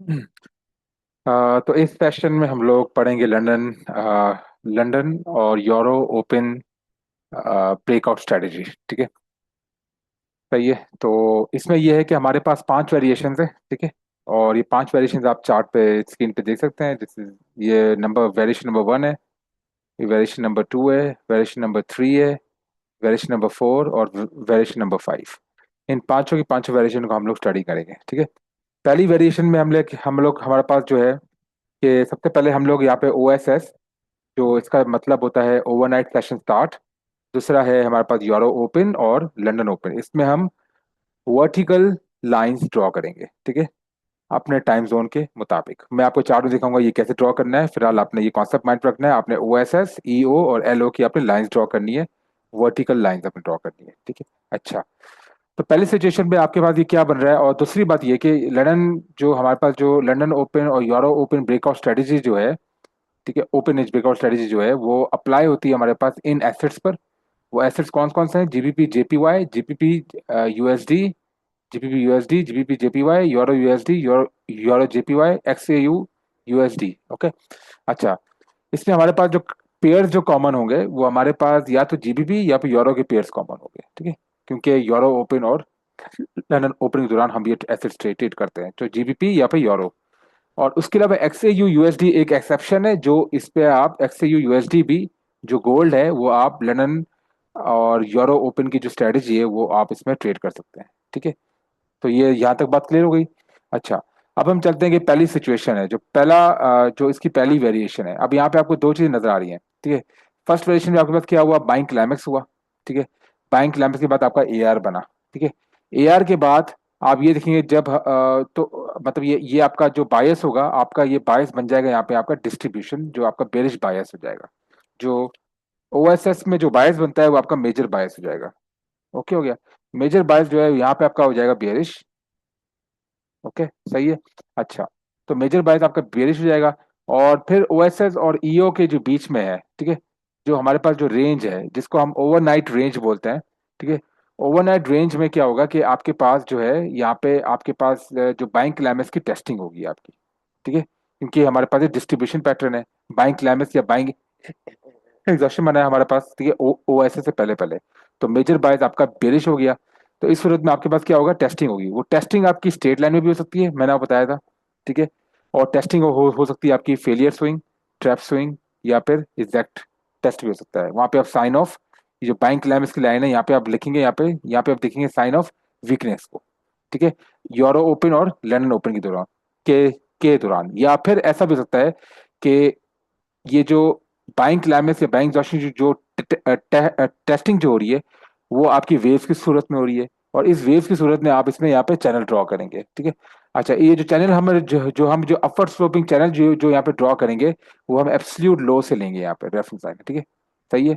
तो इस सेशन में हम लोग पढ़ेंगे लंदन और यूरो ओपन ब्रेकआउट स्ट्रेटजी। ठीक है। सही है। तो इसमें यह है कि हमारे पास 5 वेरिएशंस है। ठीक है। और ये 5 वेरिएशंस आप चार्ट पे स्क्रीन पे देख सकते हैं। ये नंबर वेरिएशन नंबर 1 है, ये वेरिएशन नंबर 2 है, वेरिएशन नंबर 3 है, वेरिएशन नंबर 4 और वेरिएशन नंबर 5। इन पांचों की पांचों वेरिएशन को हम लोग स्टडी करेंगे। ठीक है। पहली वेरिएशन में हम लोग हमारे पास जो है कि सबसे पहले हम लोग यहाँ पे OSS, जो इसका मतलब होता है ओवरनाइट सेशन स्टार्ट। दूसरा है हमारे पास यूरो ओपन और लंदन ओपन। इसमें हम वर्टिकल लाइंस ड्रॉ करेंगे। ठीक है। अपने टाइम जोन के मुताबिक मैं आपको चार्ट में दिखाऊंगा ये कैसे ड्रॉ करना है। फिलहाल आपने ये कॉन्सेप्ट माइंड पर रखना है। आपने OSS, EO और LO की आपने लाइंस ड्रॉ करनी है, वर्टिकल लाइंस अपनी ड्रॉ करनी है। ठीक है। अच्छा, तो पहली सिचुएशन में आपके पास ये क्या बन रहा है। और दूसरी बात ये कि जो हमारे पास जो लंदन ओपन और यूरो ओपन ब्रेकआउट स्ट्रेटेजी जो है, ठीक है, ओपन एज ब्रेकआउट स्ट्रेटेजी जो है वो अप्लाई होती है हमारे पास इन एसेट्स पर। वो एसेट्स कौन कौन से हैं? GBP JPY, GBP USD, GBP USD, GBP JPY, euro USD, euro euro JPY, XAU USD। Okay. अच्छा, इसमें हमारे पास जो पेयर्स जो कॉमन होंगे वो हमारे पास या तो GBP या फिर यूरो के पेयर्स कॉमन होंगे। ठीक है। क्योंकि यूरो ओपन और लंदन ओपन के दौरान हम ये एसेट्स ट्रेड करते हैं, तो GBP या फिर यूरो। और उसके अलावा XAU USD एक एक्सेप्शन है, जो इस पे आप XAU USD भी, जो गोल्ड है, वो आप लंदन और यूरो ओपन की जो स्ट्रेटेजी है वो आप इसमें ट्रेड कर सकते हैं। ठीक है। तो ये यहाँ तक बात क्लियर हो गई। अच्छा, अब हम चलते हैं कि पहली सिचुएशन है, जो जो इसकी पहली वेरिएशन है। अब यहाँ पे आपको दो चीजें नजर आ रही हैं। ठीक है। फर्स्ट वेरिएशन में आपके पास क्या हुआ? बाइंग क्लाइमेक्स हुआ। ठीक है। बाइंग क्लाइमेक्स के बाद आपका AR बना। ठीक है। AR के बाद आप ये देखेंगे जब तो मतलब ये आपका जो बायस होगा, आपका ये बायस बन जाएगा यहाँ पे आपका डिस्ट्रीब्यूशन, जो आपका बेरिश बायस हो जाएगा। जो OSS में जो बायस बनता है वो आपका मेजर बायस हो जाएगा। ओके हो गया। मेजर बायस जो है यहाँ पे आपका हो जाएगा बेरिश। ओके, सही है। अच्छा, तो मेजर बायस आपका बेरिश हो जाएगा। और फिर OSS और EO के जो बीच में है, ठीक है, जो हमारे पास जो रेंज है जिसको हम ओवरनाइट रेंज बोलते हैं। ठीक है। ओवरनाइट रेंज में क्या होगा कि आपके पास जो है यहाँ पे आपके पास जो बाइंग क्लाइमेक्स की टेस्टिंग होगी आपकी। ठीक है। क्योंकि हमारे पास डिस्ट्रीब्यूशन पैटर्न है, बाइंग क्लाइमेक्स या बाइंग एग्जॉशन बना है हमारे पास। ठीक है। OSS से पहले पहले तो मेजर बायस आपका बेरिश हो गया। तो इस सूरत में आपके पास क्या होगा? टेस्टिंग होगी। वो टेस्टिंग आपकी स्ट्रेट लाइन में भी हो सकती है, मैंने आपको बताया था। ठीक है। और टेस्टिंग हो सकती है आपकी फेलियर स्विंग, ट्रैप स्विंग, या फिर एग्जैक्ट टेस्ट भी हो सकता है। वहां पे आप साइन ऑफ, ये जो बैंक क्लैम्स की लाइन है यहाँ पे आप लिखेंगे, यहाँ पे आप देखेंगे साइन ऑफ वीकनेस को। ठीक है। यूरो ओपन और लंदन ओपन के दौरान, के दौरान। या फिर ऐसा भी हो सकता है कि ये जो बाइंग क्लाइमेक्स या बाइंग एग्जॉशन जो टेस्टिंग जो हो रही है वो आपकी वेव्स की सूरत में हो रही है। और इस वेव्स की सूरत में आप इसमें यहाँ पे चैनल ड्रॉ करेंगे। ठीक है। अच्छा, ये जो चैनल हम जो अपवर्ड स्लोपिंग चैनल जो यहाँ पे ड्रॉ करेंगे वो हम एब्सोल्यूट लो से लेंगे यहाँ पे रेफरेंस लाइन। ठीक है। सही है।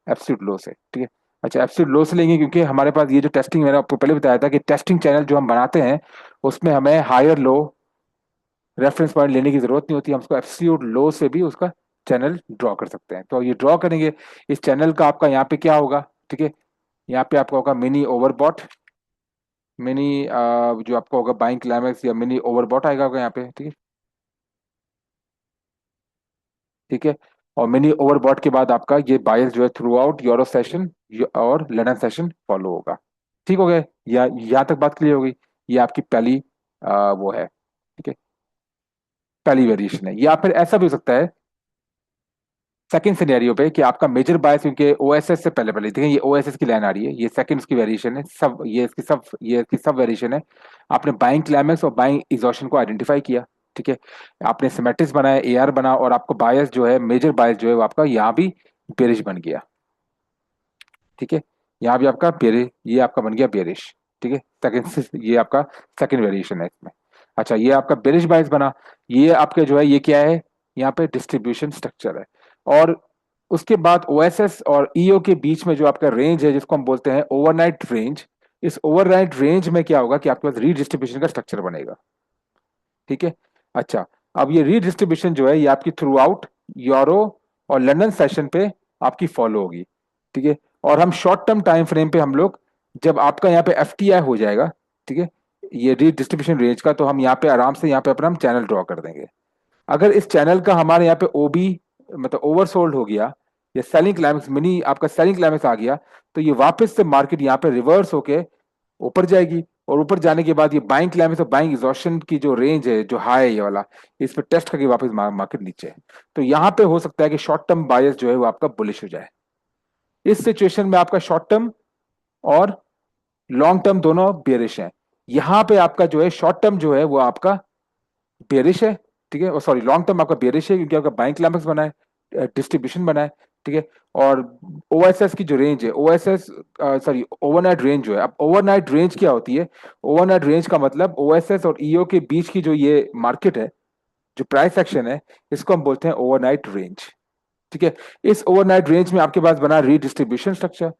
एब्सोल्यूट लो से। ठीक है। अच्छा, एब्सोल्यूट लो से लेंगे क्योंकि हमारे पास ये जो टेस्टिंग, मैंने आपको पहले बताया था कि टेस्टिंग चैनल जो हम बनाते हैं उसमें हमें हायर लो रेफरेंस पॉइंट लेने की जरूरत नहीं होती। हम उसको एब्सोल्यूट लो से भी उसका चैनल ड्रॉ कर सकते हैं। तो ये ड्रॉ करेंगे, इस चैनल का आपका यहाँ पे क्या होगा? ठीक है। यहाँ पे आपका होगा मिनी ओवरबॉट, मिनी जो आपका होगा बाइंग क्लाइमेक्स या मिनी ओवरबॉट आएगा होगा यहाँ पे। ठीक है। ठीक है। और मिनी ओवरबॉट के बाद आपका ये बायस जो है थ्रू आउट यूरो सेशन और लंदन सेशन फॉलो होगा। ठीक हो गया? या यहाँ तक बात क्लियर हो गई? ये आपकी पहली वो है। ठीक है। पहली वेरिएशन है। या फिर ऐसा भी हो सकता है सेकंड सिनेरियो पे कि आपका मेजर बायस, क्योंकि OSS से पहले पहले देखिए ये OSS की लाइन आ रही है, ये सेकंड उसकी वेरिएशन है, सब ये इसकी सब वेरिएशन है। आपने बाइंग क्लाइमेक्स और बाइंग एग्जॉशन को आइडेंटिफाई किया। ठीक है। आपने सिमेट्रिक्स बनाया, AR बना, और आपको बायस जो है, मेजर बायस जो है वो आपका यहाँ भी बेरिश बन गया। ठीक है। यहाँ भी आपका बेरिश, ये आपका बन गया बेरिश। ठीक है। सेकंड, ये आपका सेकंड वेरिएशन है इसमें। अच्छा, ये आपका बेरिश बायस बना। ये आपके जो है ये क्या है? यहाँ पे डिस्ट्रीब्यूशन स्ट्रक्चर है। और उसके बाद OSS और EO के बीच में जो आपका रेंज है जिसको हम बोलते हैं ओवरनाइट रेंज, इस ओवरनाइट रेंज में क्या होगा कि आपके पास रीडिस्ट्रीब्यूशन का स्ट्रक्चर बनेगा। ठीक है। अच्छा, अब ये रीडिस्ट्रीब्यूशन जो है ये आपकी थ्रू आउट यूरो और लंदन सेशन पे आपकी फॉलो होगी। ठीक है। और हम शॉर्ट टर्म टाइम फ्रेम पे हम लोग, जब आपका यहाँ पे FTI हो जाएगा, ठीक है, ये रीडिस्ट्रीब्यूशन रेंज का, तो हम यहाँ पे आराम से यहाँ पे अपना हम चैनल ड्रॉ कर देंगे। अगर इस चैनल का हमारे यहाँ पे ओबी मतलब ओवरसोल्ड हो गया, या सेलिंग क्लाइमेक्स मिनी आपका सेलिंग क्लाइमेक्स आ गया, तो ये वापस से मार्केट यहाँ पे रिवर्स होके ऊपर जाएगी, और ऊपर जाने के बाद ये बाइंग क्लाइमेक्स और बाइंग एग्जॉशन की जो रेंज है, जो हाई है ये वाला, इस पे टेस्ट करके वापस मार्केट नीचे है। तो यहाँ पे हो सकता है कि शॉर्ट टर्म बायस जो है वो आपका बुलिश हो जाए। इस सिचुएशन में आपका शॉर्ट टर्म और लॉन्ग टर्म दोनों बेरिश है। यहाँ पे आपका जो है शॉर्ट टर्म जो है वो आपका बेरिश है, ठीक है, और सॉरी लॉन्ग टर्म आपका बेरिश है, क्योंकि आपका बाइंग क्लाइमेक्स बना है, डिस्ट्रीब्यूशन बना है, ठीक है। और ओएसएस की जो रेंज है, ओएसएस सॉरी ओवरनाइट रेंज जो है, अब ओवरनाइट रेंज क्या होती है? ओवरनाइट रेंज का मतलब ओएसएस और ईओ के बीच की जो ये मार्केट है, जो प्राइस एक्शन है, इसको हम बोलते हैं ओवरनाइट रेंज, ठीक है। इस ओवरनाइट रेंज में आपके पास बना रीडिस्ट्रीब्यूशन स्ट्रक्चर,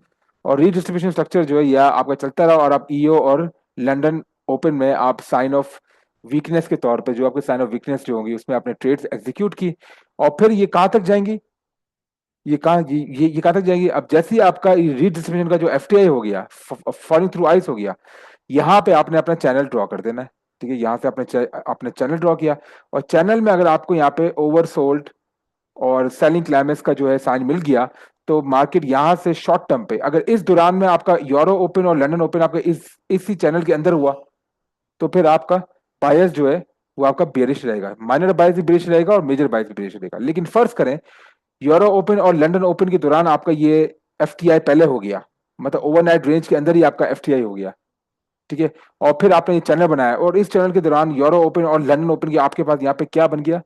और रीडिस्ट्रीब्यूशन स्ट्रक्चर जो है यह आपका चलता रहा, और आप ईओ और लंदन ओपन में आप साइन ऑफ वीकनेस के तौर पे, जो आपके साइन ऑफ वीकनेस जो होंगी उसमें आपने ट्रेड्स एग्जीक्यूट की, और फिर ये कहाँ तक जाएंगी? ये कहाँ तक जाएंगी? अब जैसे ही आपका रीडिस्ट्रीब्यूशन का जो एफटीआई हो गया, फॉलिंग थ्रू आइस हो गया, यहाँ पे आपने अपना चैनल ड्रॉ कर देना है, ठीक है। यहाँ से आपने चैनल ड्रॉ किया, और चैनल में अगर आपको यहाँ पे ओवरसोल्ड और सेलिंग क्लाइमेक्स का जो है साइन मिल गया, तो मार्केट यहां से शॉर्ट टर्म पे, अगर इस दौरान में आपका यूरो ओपन और लंदन ओपन आपका इसी चैनल के अंदर हुआ, तो फिर आपका बायस जो है वो आपका बेरिश रहेगा, माइनर बायस भी बेरिश रहेगा और मेजर बायस भी बेरिश रहेगा। लेकिन फर्ज करें यूरो ओपन और लंदन ओपन के दौरान आपका ये एफटीआई पहले हो गया, मतलब ओवरनाइट रेंज के अंदर ही आपका एफटीआई हो गया, ठीक है। और फिर आपने ये चैनल बनाया, और इस चैनल के दौरान यूरो ओपन और लंदन ओपन के आपके पास यहाँ पे क्या बन गया?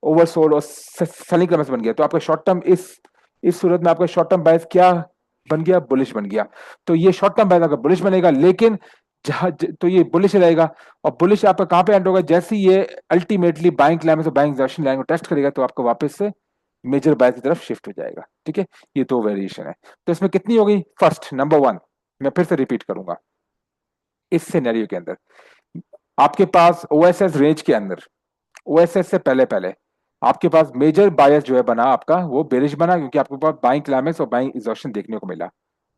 ओवरसोल्ड और सेलिंग क्रमश बन गया। तो आपका शॉर्ट टर्म इस सूरत में आपका शॉर्ट टर्म बायस क्या बन गया? बुलिश बन गया। तो ये शॉर्ट टर्म बायस आपका बुलिश बनेगा, लेकिन तो ये बुलिश रहेगा, और बुलिश आपका कहां पे एंड होगा? जैसे ही ये अल्टीमेटली बाइंग क्लाइमेक्स और बाइंग एग्जॉशन लाइन को टेस्ट करेगा, तो आपको वापस से मेजर बायस की तरफ शिफ्ट हो जाएगा, ठीक है। ये दो वेरिएशन है। तो इसमें कितनी हो गई? फर्स्ट नंबर वन, मैं फिर से रिपीट करूंगा, इस सिनेरियो के अंदर आपके पास ओएसएस रेंज के अंदर, ओएसएस से पहले पहले आपके पास मेजर बायस जो है बना आपका, वो बेरिश बना, क्योंकि आपके पास बाइंग क्लाइमेक्स और बाइंग एग्जॉशन देखने को मिला,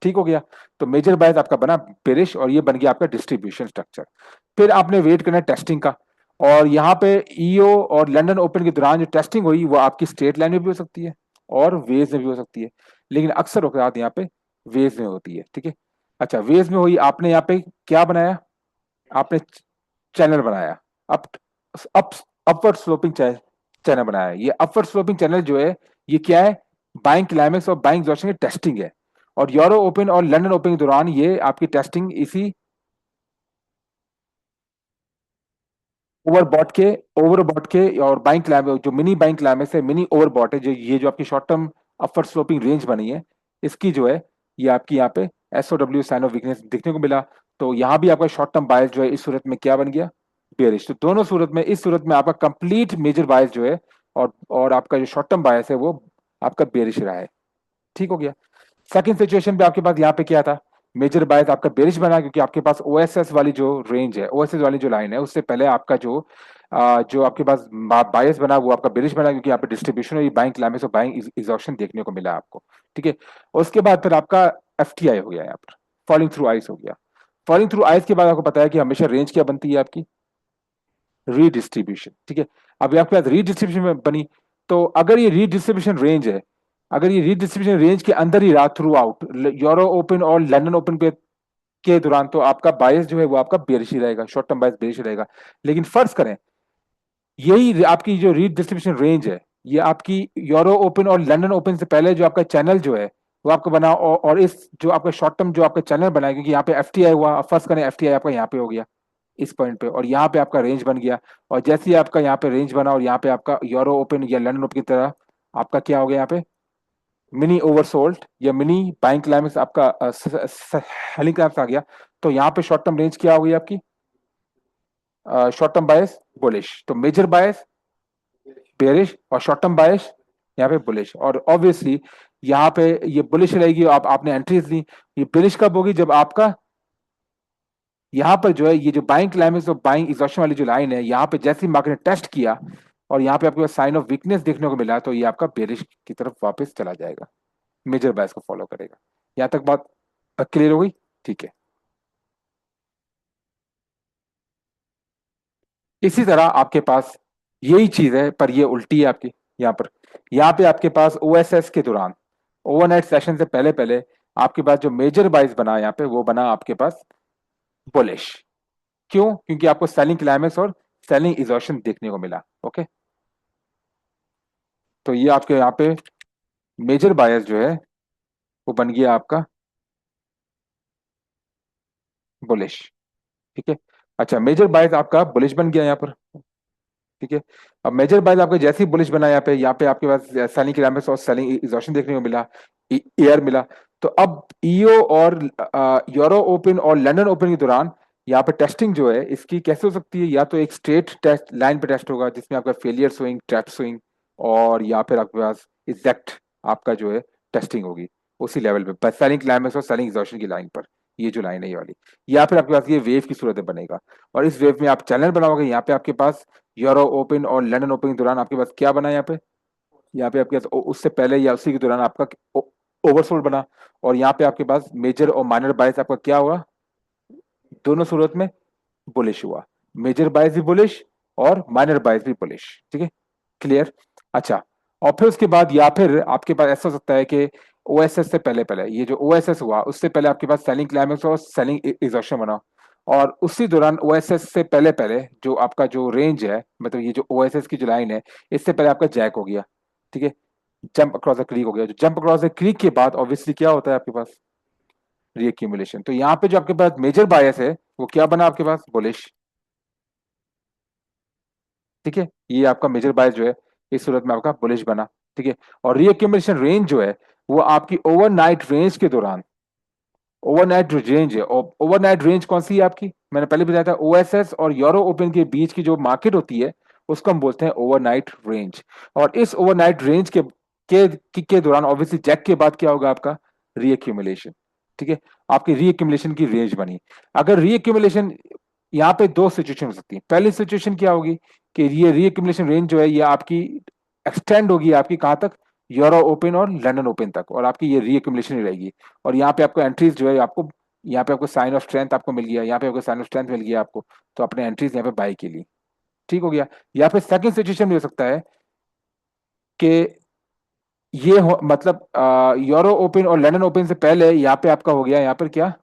ठीक हो गया। तो मेजर बायस आपका बना बेरिश, और ये बन गया आपका डिस्ट्रीब्यूशन स्ट्रक्चर। फिर आपने वेट करना टेस्टिंग का, और यहाँ पे ईओ और लंदन ओपन के दौरान जो टेस्टिंग हुई वो आपकी स्ट्रेट लाइन में भी हो सकती है और वेज में भी हो सकती है, लेकिन अक्सर औकात यहाँ पे वेज में होती है, ठीक है। अच्छा, वेज में हुई, आपने यहाँ पे क्या बनाया? आपने चैनल बनाया, up up upward sloping channel बनाया है। ये अपवर्ड स्लोपिंग चैनल जो है, ये क्या है? बाइंग क्लाइमेक्स और बाइंग एग्जॉशन की टेस्टिंग है, और यूरो ओपन और लंदन ओपन के दौरान ये आपकी टेस्टिंग इसी ओवरबॉट के और बाइंग क्लाइमेक्स, जो मिनी बाइंग क्लाइमेक्स है, मिनी ओवरबॉट है, जो ये जो आपकी short term upward sloping range बनी है, इसकी जो है ये आपकी यहाँ पे एसओडब्ल्यू साइन ऑफ वीकनेस देखने को मिला। तो यहाँ भी आपका शॉर्ट टर्म बायस जो है इस सूरत में क्या बन गया? बेरिश। तो दोनों सूरत में, इस सूरत में आपका कंप्लीट मेजर बायस जो है, और आपका जो शॉर्ट टर्म बायस है वो आपका बेरिश रहा है, ठीक हो गया। सेकंड सिचुएशन पे आपके पास यहाँ पे क्या था? मेजर बायस आपका बेरिश बना, क्योंकि आपके पास ओएसएस वाली जो रेंज है, ओएसएस वाली जो लाइन है, उससे पहले आपका जो आपके पास बायस बना वो आपका बेरिश बना, क्योंकि यहाँ पे डिस्ट्रीब्यूशन और बाइंग क्लाइमेक्स और बाइंग एग्जॉशन देखने को मिला आपको, ठीक है। और उसके बाद फिर आपका एफटीआई हो गया, यहाँ पर फॉलिंग थ्रू आइस हो गया। फॉलिंग थ्रू आइस के बाद आपको पता है कि हमेशा रेंज क्या बनती है आपकी? रीडिस्ट्रीब्यूशन, ठीक है। अब आपके पास रीडिस्ट्रीब्यूशन बनी, तो अगर ये रीडिस्ट्रीब्यूशन रेंज है, अगर ये रीडिस्ट्रीब्यूशन रेंज के अंदर ही रहा थ्रू आउट, यूरो ओपन और लंदन ओपन पे के दौरान, तो आपका बायस जो है वो आपका बेरिश ही रहेगा, शॉर्ट टर्म बायस बेरिश रहेगा। लेकिन फर्ज करें यही आपकी जो रीडिस्ट्रीब्यूशन रेंज है, ये आपकी यूरो ओपन और लंदन ओपन से पहले जो आपका चैनल जो है वो आपका बना, और इस जो आपका शॉर्ट टर्म जो आपका चैनल बना है, क्योंकि यहाँ पे एफटीआई हुआ, फर्स्ट करें एफटीआई आपका यहाँ पे हो गया इस पॉइंट पे, और यहाँ पे आपका रेंज बन गया, और जैसे ही आपका यहाँ पे रेंज बना और यहाँ पे आपका यूरो ओपन या लंदन ओपन की तरह आपका क्या हो गया? यहाँ पे मिनी ओवरसोल्ड या मिनी बाइंग क्लाइमेक्स आपका सेलिंग क्लाइमेक्स आ गया। तो यहाँ पे शॉर्ट टर्म रेंज क्या हो गई आपकी? शॉर्ट टर्म बायस बुलिश, तो मेजर बायस बेरिश, और शॉर्ट टर्म बायस यहाँ पे बुलिश। और ऑब्वियसली यहाँ पे ये बुलिश रहेगी, आपने एंट्रीज दी। ये बुलिश कब होगी? जब आपका यहाँ पर जो है ये जो बाइंग क्लाइमेक्स और बाइंग एग्जॉशन वाली जो लाइन है, यहाँ पे जैसे ही मार्केट ने टेस्ट किया और यहाँ पे आपके पास साइन ऑफ वीकनेस देखने को मिला, तो ये आपका बेरिश की तरफ वापस चला जाएगा, मेजर बायस को फॉलो करेगा। यहाँ तक बात क्लियर हो गई? ठीक है। इसी तरह आपके पास यही चीज है, पर ये उल्टी है आपकी। यहाँ पर, यहाँ पे आपके पास ओएसएस के दौरान, ओवरनाइट सेशन से पहले पहले आपके पास जो मेजर बाइस बना यहाँ पे, वो बना आपके पास बुलिश। क्यों? क्योंकि आपको सेलिंग क्लाइमेक्स और सेलिंग एग्जॉशन देखने को मिला। ओके, तो ये आपके यहाँ पे मेजर बायस जो है वो बन गया आपका बुलिश। ठीक है, अच्छा, मेजर बायस आपका बुलिश बन गया यहाँ पर। ठीक है, अब मेजर बायस आपका जैसे ही बुलिश बना, यहाँ पे आपके पास सेलिंग क्लाइमेक्स और सेलिंग एग्जॉशन देखने को मिला, एयर मिला। तो अब ईओ और यूरो ओपन और लंदन ओपन के दौरान यहाँ पे टेस्टिंग जो है इसकी कैसे हो सकती है? या तो एक स्ट्रेट टेस्ट लाइन पे टेस्ट होगा जिसमें आपका फेलियर स्विंग, ट्रैप स्विंग, और या फिर आपके पास एग्जैक्ट आपका जो है टेस्टिंग होगी उसी लेवल पे सेलिंग क्लाइमेक्स और सेलिंग एग्जॉशन की लाइन पर। ये जो लाइन है ये वाली, या फिर आपके पास ये वेव की सूरत में बनेगा। और इस वेव में आप चैनल बनाओगे। यहाँ पे आपके पास यूरो ओपन और लंदन ओपन के दौरान आपके पास क्या बना? यहाँ पे आपके पास उससे पहले या उसी के दौरान आपका ओवरसोल्ड बना। और यहाँ पे आपके पास मेजर और माइनर बायस आपका क्या हुआ? दोनों सूरत में बुलिश हुआ। मेजर बायस भी बुलिश और माइनर बायस भी बुलिश। ठीक है, क्लियर? अच्छा, और फिर उसके बाद या फिर आपके पास ऐसा हो सकता है कि ओएसएस से पहले पहले, ये जो ओएसएस हुआ उससे पहले आपके पास सेलिंग क्लाइमेक्स और सेलिंग एग्जॉशन बना। और उसी दौरान ओएसएस से पहले पहले जो आपका जो रेंज है, मतलब ये जो ओएसएस की जो लाइन है, इससे पहले आपका जैक हो गया। ठीक है, जंप अक्रॉस द क्रीक हो गया। जो जंप अक्रॉस द क्रीक के बाद ऑब्वियसली क्या होता है आपके पास? रीअक्यूमुलेशन। तो यहाँ पे जो आपके पास मेजर बायस है वो क्या बना आपके पास? बुलिश। ठीक है, ये आपका मेजर बायस जो है इस सूरत में आपका बुलिश बना। ठीक है, और रीअक्यूमुलेशन रेंज जो है वो आपकी ओवरनाइट रेंज के दौरान, ओवरनाइट जो रेंज है, ओवरनाइट रेंज कौन सी है आपकी? मैंने पहले बताया था, ओएसएस और यूरो ओपन के बीच की जो मार्केट होती है उसको हम बोलते हैं ओवरनाइट रेंज। और इस ओवरनाइट रेंज के दौरान ऑब्वियसली जैक के बाद क्या होगा आपका? रीअक्यूमुलेशन। ठीक है, आपकी रीअक्यूमुलेशन की रेंज बनी। अगर रीअक्यूमुलेशन, यहाँ पे दो सिचुएशन हो सकती है। पहली सिचुएशन क्या होगी कि ये रीअक्यूमुलेशन रेंज जो है ये आपकी एक्सटेंड होगी आपकी कहाँ तक? यूरो ओपन और लंदन ओपन तक, और आपकी ये रीअक्यूमुलेशन ही रहेगी। और यहाँ पे आपको एंट्रीज जो है आपको, यहाँ पे आपको साइन ऑफ स्ट्रेंथ आपको मिल गया, यहाँ पे आपको साइन ऑफ स्ट्रेंथ मिल गया आपको, तो अपने एंट्रीज यहाँ पे बाई के लिए। ठीक हो गया। या फिर सेकंड सिचुएशन भी हो सकता है कि ये मतलब यूरो ओपन और लंदन ओपन से पहले यहाँ पे आपका हो गया, यहाँ पर क्या?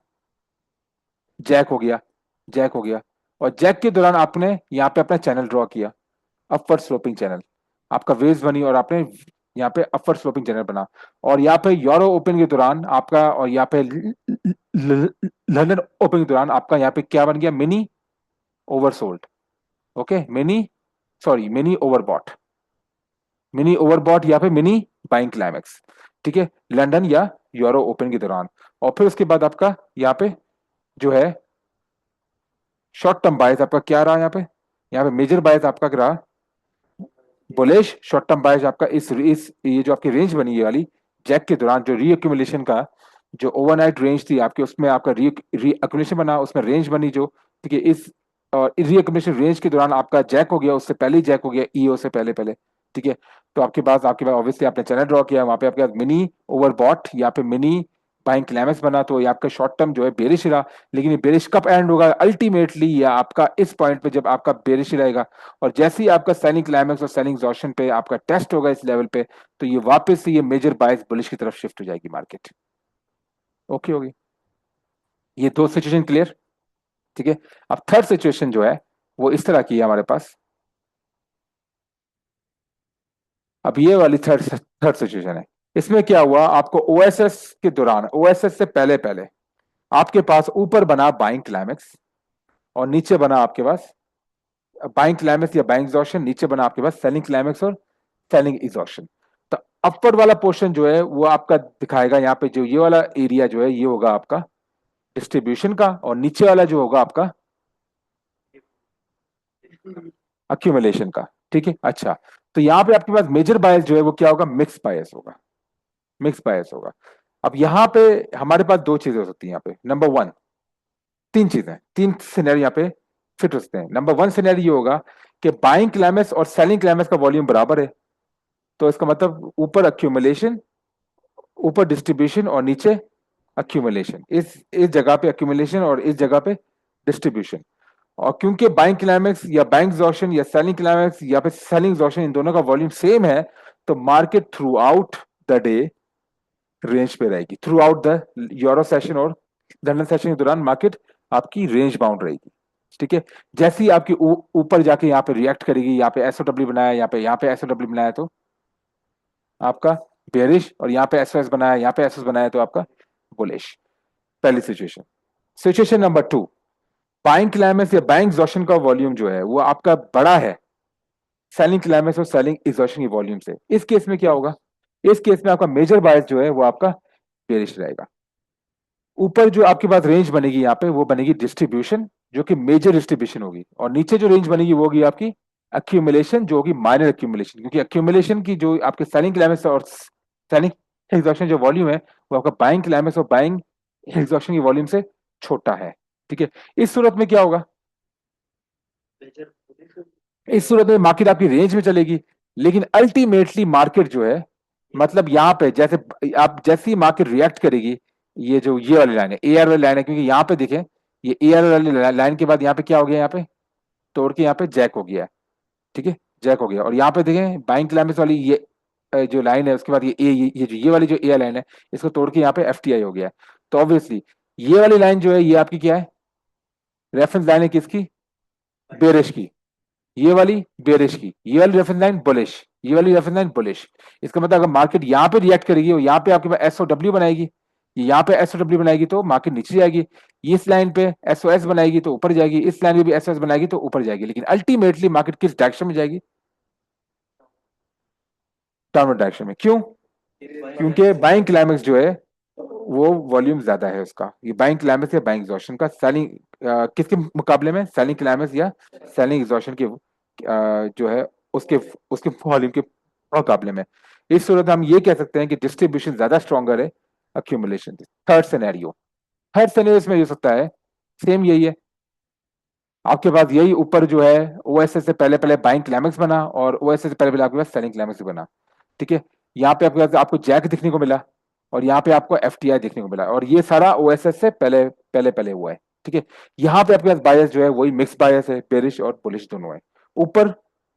जैक हो गया, जैक हो गया। और जैक के दौरान आपने यहाँ पे अपना चैनल ड्रॉ किया, अपवर्ड स्लोपिंग चैनल, आपका वेव्स बनी और आपने यहाँ पे अपवर्ड स्लोपिंग चैनल बना। और यहाँ पे यूरो ओपन के दौरान आपका, और यहाँ पे लंदन ओपन के दौरान आपका यहाँ पे क्या बन गया? Mini oversold. Okay, mini, sorry, mini overbought, mini overbought या फिर मिनी बाइंग क्लाइमेक्स। ठीक है, लंदन या यूरो ओपन के दौरान। और फिर उसके बाद आपका यहाँ पे जो है शॉर्ट टर्म बायस आपका क्या रहा? यहाँ पे मेजर बायस आपका क्या रहा? बुलिश। शॉर्ट टर्म बायस आपका इस ये जो आपकी रेंज बनी है वाली, जैक के दौरान जो रीअक्यूमुलेशन का जो ओवरनाइट रेंज थी आपकी, उसमें आपका रीअक्यूमुलेशन बना, उसमें रेंज बनी जो। ठीक है, इस और रीअक्यूमुलेशन रेंज के दौरान आपका जैक हो गया, उससे पहले ही जैक हो गया ईओ से पहले पहले। ठीक है, तो आपके पास ऑब्वियसली आपने चैनल ड्रॉ किया, वहां पे आपके पास मिनी ओवरबॉट या फिर मिनी बाइंग क्लाइमेक्स बना, तो ये आपका शॉर्ट टर्म जो है बेरिश रहा। लेकिन ये बेरिश कब एंड होगा अल्टीमेटली? या आपका इस पॉइंट पे जब आपका बेरिश रहेगा, और जैसे ही आपका सेलिंग क्लाइमेक्स और सेलिंग एग्जॉशन पे आपका टेस्ट होगा इस लेवल पे, तो ये वापस से ये मेजर बायस बुलिश की तरफ शिफ्ट हो जाएगी मार्केट। ओके, होगी ये दो सिचुएशन क्लियर? ठीक है, अब थर्ड सिचुएशन जो है वो इस तरह की है हमारे पास। अब ये वाली थर्ड थर्ड सिचुएशन है। इसमें क्या हुआ? आपको ओएसएस के दौरान, ओएसएस से पहले पहले आपके पास ऊपर बना बाइंग क्लाइमेक्स और नीचे बना आपके पास बाइंग क्लाइमेक्स या बाइंग एग्जॉशन, नीचे बना आपके पास सेलिंग क्लाइमेक्स और सेलिंग एग्जॉशन। तो अपर वाला पोर्शन जो है वो आपका दिखाएगा यहाँ पे, जो ये वाला एरिया जो है ये होगा आपका डिस्ट्रीब्यूशन का, और नीचे वाला जो होगा आपका अक्यूमुलेशन का। ठीक है, अच्छा, तो यहाँ पे आपके पास मेजर बायस जो है वो क्या होगा? मिक्स बायस होगा, मिक्स बायस होगा। अब यहाँ पे हमारे पास दो चीजें हो सकती हैं यहाँ पे। नंबर वन, तीन चीजें, तीन सिनेरियो यहाँ पे फिट हो सकते हैं। नंबर वन सिनेरियो ये होगा कि बाइंग क्लाइमेक्स और सेलिंग क्लाइमेक्स का वॉल्यूम बराबर है, तो इसका मतलब ऊपर अक्यूमुलेशन, ऊपर डिस्ट्रीब्यूशन और नीचे अक्यूमुलेशन। इस जगह पे अक्यूमुलेशन और इस जगह पे डिस्ट्रीब्यूशन। और क्योंकि बाइंग क्लाइमेक्स या बाइंग एग्जॉशन या सेलिंग क्लाइमेक्स या फिर सेलिंग एग्जॉशन इन दोनों का वॉल्यूम सेम है, तो market through out the day range पे रहेगी। Through out the euro session और लंदन सेशन के दौरान मार्केट आपकी रेंज बाउंड रहेगी। ठीक है, जैसे ही आपकी ऊपर जाके यहाँ पे रिएक्ट करेगी, यहाँ पे एसओडब्ल्यू बनाया, यहाँ पे एसओडब्ल्यू बनाया, तो आपका बेरिश, और यहाँ पे एसओएस बनाया, यहाँ पे एसओएस बनाया, तो आपका बुलिश। पहली situation. Situation number two, buying climax या बाइंग एग्जॉशन का वॉल्यूम जो है वो आपका बड़ा है सेलिंग क्लाइमेक्स और सेलिंग एग्जॉशन की वॉल्यूम से। इस केस में क्या होगा? इस केस में आपका मेजर बायस जो है वो आपका बेरिश रहेगा। ऊपर जो आपके पास रेंज बनेगी यहाँ पे वो बनेगी डिस्ट्रीब्यूशन, जो कि मेजर डिस्ट्रीब्यूशन होगी, और नीचे जो रेंज बनेगी वो होगी आपकी अक्यूमुलेशन, जो होगी माइनर अक्यूमुलेशन, क्योंकि अक्यूमुलेशन की जो आपके सेलिंग क्लाइमेक्स और सेलिंग एग्जॉशन जो वॉल्यूम है वो आपका बाइंग क्लाइमेक्स और बाइंग एग्जॉशन की वॉल्यूम से छोटा है। ठीक है, इस सूरत में क्या होगा? इस सूरत में मार्केट आपकी रेंज में चलेगी, लेकिन अल्टीमेटली मार्केट जो है, मतलब यहाँ पे जैसे आप जैसे ही मार्केट रिएक्ट करेगी, ये वाली लाइन है, ए आर वाली लाइन है, क्योंकि यहाँ पे देखें ये ए आर वाली लाइन के बाद यहाँ पे क्या हो गया, यहाँ पे तोड़ के यहाँ पे जैक हो गया है। ठीक है, जैक हो गया, और यहाँ पे देखें बाइंग क्लाइमेक्स वाली ये जो लाइन है, उसके बाद ये वाली जो ए लाइन है, इसको तोड़ के यहाँ पे एफ टी आई हो गया है। तो ऑब्वियसली ये वाली लाइन जो है ये आपकी क्या है? रेफरेंस लाइन है किसकी? बेरिश की। ये वाली बेरिश की, ये वाली रेफरेंस लाइन बुलिश, ये वाली रेफरेंस लाइन बुलिश। इसका मतलब अगर मार्केट यहाँ पे रिएक्ट करेगी और यहाँ पे आपके पास एसओ डब्ल्यू बनाएगी, ये यहाँ पे एसओ डब्ल्यू बनाएगी तो मार्केट नीचे जाएगी, इस लाइन पे एसओएस बनाएगी तो ऊपर जाएगी, इस लाइन पे भी एसओएस बनाएगी तो ऊपर जाएगी, लेकिन अल्टीमेटली मार्केट किस डायरेक्शन में जाएगी? डाउनवर्ड डायरेक्शन में। क्यों? क्योंकि बाइंग क्लाइमेक्स जो है वो वॉल्यूम ज्यादा है उसका। ये बाइंग क्लाइमेक्स या बाइंग एग्जॉशन का सेलिंग किसके मुकाबले में? सेलिंग क्लाइमेक्स या सेलिंग एग्जॉशन के जो है उसके उसके वॉल्यूम के मुकाबले में। इस सूरत में हम ये कह सकते हैं कि डिस्ट्रीब्यूशन ज्यादा स्ट्रॉन्गर है अक्यूमुलेशन से। थर्ड सिनेरियो इसमें हो सकता है सेम यही है, आपके पास यही ऊपर जो है ओएसएस से पहले पहले बाइंग क्लाइमेक्स बना और ओएसएस से पहले पहले आपके पास सेलिंग क्लाइमेक्स बना। ठीक है, यहाँ पे आपके पास आपको जैक दिखने को मिला और यहाँ पे आपको एफटीआई देखने को मिला, और ये सारा ओएसएस से पहले पहले पहले हुआ है। ठीक है, यहाँ पे आपके पास बायस जो है वही मिक्स बायस है, बेरिश और बुलिश दोनों है। ऊपर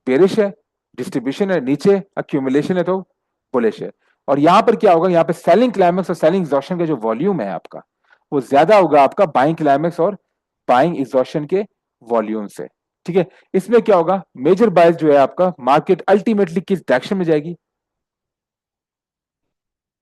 बेरिश है, डिस्ट्रीब्यूशन है, नीचे अक्यूमुलेशन है तो बुलिश है। और यहाँ पर क्या होगा? यहाँ पे सेलिंग क्लाइमेक्स और सेलिंग एग्जॉशन का जो वॉल्यूम है आपका वो ज्यादा होगा आपका बाइंग क्लाइमेक्स और बाइंग एग्जॉशन के वॉल्यूम से। ठीक है, इसमें क्या होगा? मेजर बायस जो है आपका, मार्केट अल्टीमेटली किस डायरेक्शन में जाएगी?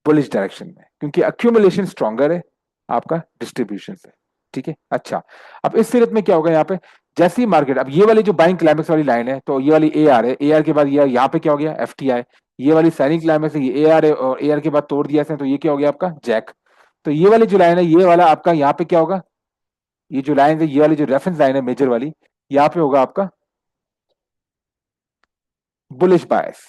बुलिश डायरेक्शन में, क्योंकि अक्यूमुलेशन स्ट्रॉन्गर है आपका डिस्ट्रीब्यूशन से। ठीक है, अच्छा, अब इस सूरत में क्या होगा? यहाँ पे जैसे ही मार्केट, अब ये वाली जो बाइंग क्लाइमेक्स वाली लाइन है, तो ये वाली ए आर है, ए आर के बाद ये यहाँ पे क्या हो गया? F T I. ये वाली साइनिंग क्लाइमेक्स है, ये ए आर है, और ए आर के बाद तोड़ दिया इसने, तो ये क्या हो गया आपका? जैक। तो ये वाली जो लाइन है, ये वाला आपका यहाँ पे क्या होगा? ये जो लाइन है, ये वाली जो रेफरेंस लाइन है मेजर वाली, यहाँ पे होगा आपका बुलिश बायस।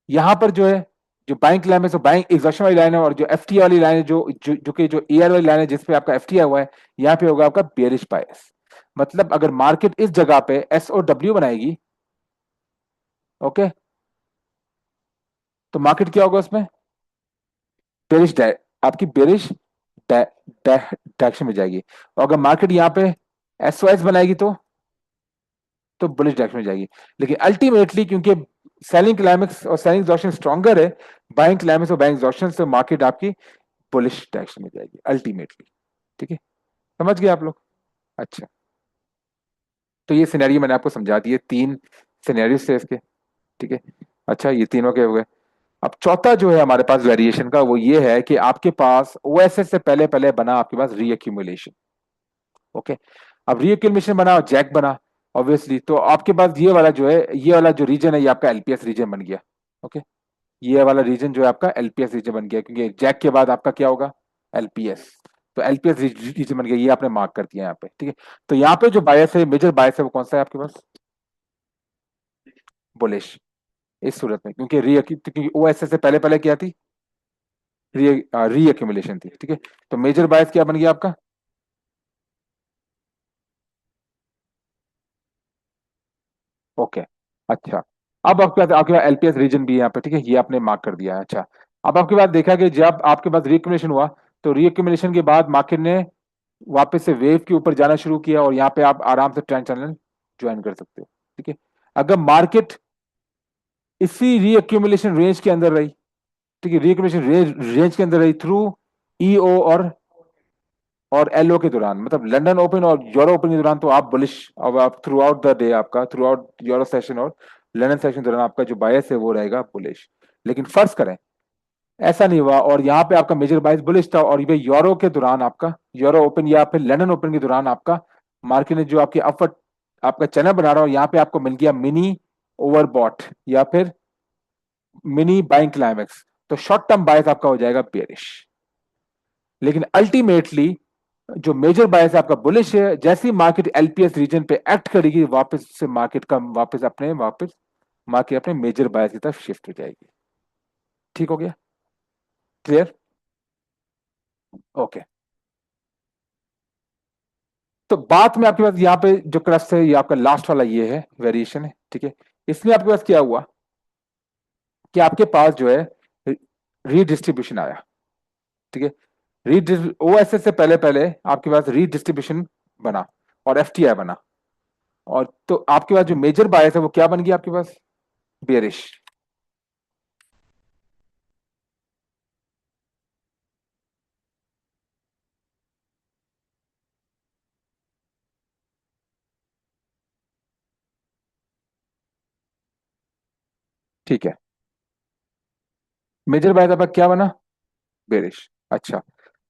यहां पर जो है जो बाइंग क्लाइमेक्स और बाइंग एग्जॉशन वाली लाइन है, और जो एफटी वाली लाइन है, जो ईयर वाली लाइन है जिसपे आपका एफटी हुआ है, यहाँ पे होगा आपका बेरिश बायस। मतलब अगर मार्केट इस जगह पे एस और डब्ल्यू बनाएगी, ओके, तो मार्केट क्या होगा उसमें? बेरिश आपकी बेरिश डायरेक्शन में जाएगी। और अगर मार्केट यहाँ पे एसओएस बनाएगी तो बुलिश डायरेक्शन में जाएगी। लेकिन अल्टीमेटली क्योंकि सेलिंग क्लाइमेक्स और सेलिंग एग्जॉशन स्ट्रॉन्गर है, बाइंग क्लाइमेक्स और बाइंग एग्जॉशन से मार्केट आपकी बुलिश डायरेक्शन में जाएगी अल्टीमेटली। ठीक है, समझ गए आप लोग? अच्छा, तो ये सिनेरियो मैंने आपको समझा दिए, 3 सिनेरियो थे इसके। ठीक है, अच्छा, ये तीनों के हो गए। अब चौथा जो है हमारे पास वेरिएशन का, वो ये है कि आपके पास ओएसएस से पहले पहले बना आपके पास रीअक्यूमुलेशन। ओके, अब रीअक्यूमुलेशन बना और जैक बना ऑब्वियसली, तो आपके पास ये वाला जो है, ये वाला जो रीजन है, ये आपका एलपीएस रीजन बन गया। ओके, ये वाला रीजन जो है आपका एलपीएस रीजन बन गया, क्योंकि जैक के बाद आपका क्या होगा? एलपीएस। तो एलपीएस रीजन बन गया, ये आपने मार्क कर दिया यहाँ पे। ठीक है, तो यहाँ पे जो बायस है, मेजर बायस है, वो कौन सा है आपके पास? बुलिश। इस सूरत में क्योंकि क्योंकि ओएसएस से पहले पहले क्या थी? रीअक्यूमुलेशन थी। ठीक है, तो मेजर बायस क्या बन गया आपका? ओके, अच्छा, अब आपके पास एलपीएस रीजन भी है यहाँ पे। ठीक है, ये आपने मार्क कर दिया है। अच्छा, अब आपके पास देखा कि जब आपके पास रीअक्यूमुलेशन हुआ, तो रीअक्यूमुलेशन के बाद मार्केट ने वापस से वेव के ऊपर जाना शुरू किया और यहाँ पे आप आराम से ट्रेंड चैनल ज्वाइन कर सकते हो। ठीक है, अगर मार्केट इसी रीअक्यूमुलेशन रेंज के अंदर रही, ठीक है, रीअक्यूमुलेशन रेंज के अंदर रही थ्रू ईओ और एलओ के दौरान, मतलब लंदन ओपन और यूरो ओपन के दौरान, तो आप बुलिश, अब आप थ्रू आउट द डे, आपका थ्रू आउट यूरो सेशन और लंदन सेशन के दौरान आपका जो बायस है वो रहेगा बुलिश। लेकिन फर्ज करें ऐसा नहीं हुआ और यहाँ पे आपका मेजर बायस बुलिश था, और ये यूरो के दौरान आपका यूरो ओपन या फिर लंदन ओपन के दौरान आपका मार्केट ने जो आपकी अपवर्ड आपका चैनल बना रहा हो, यहाँ पे आपको मिल गया मिनी ओवरबॉट या फिर मिनी बाइंग क्लाइमेक्स, तो शॉर्ट टर्म बायस आपका हो जाएगा बेरिश। लेकिन अल्टीमेटली जो मेजर बायस आपका बुलिश है, जैसी मार्केट एलपीएस रीजन पे एक्ट करेगी, वापस से मार्केट का वापस मार्केट अपने मेजर बायस की तरफ शिफ्ट हो जाएगी। ठीक हो गया? क्लियर? ओके। तो बात में आपके पास यहाँ पे जो क्रस्ट है, ये आपका लास्ट वाला ये है, वेरिएशन है। ठीक है, इसमें आपके पास क्या हुआ कि आपके पास जो है रीडिस्ट्रीब्यूशन आया। ठीक है, ओएसएस से पहले पहले आपके पास रीडिस्ट्रीब्यूशन बना और एफटीआई बना, और तो आपके पास जो मेजर बायस है वो क्या बन गया आपके पास? बेरिश। ठीक है, मेजर बायस आपका क्या बना? बेरिश। अच्छा,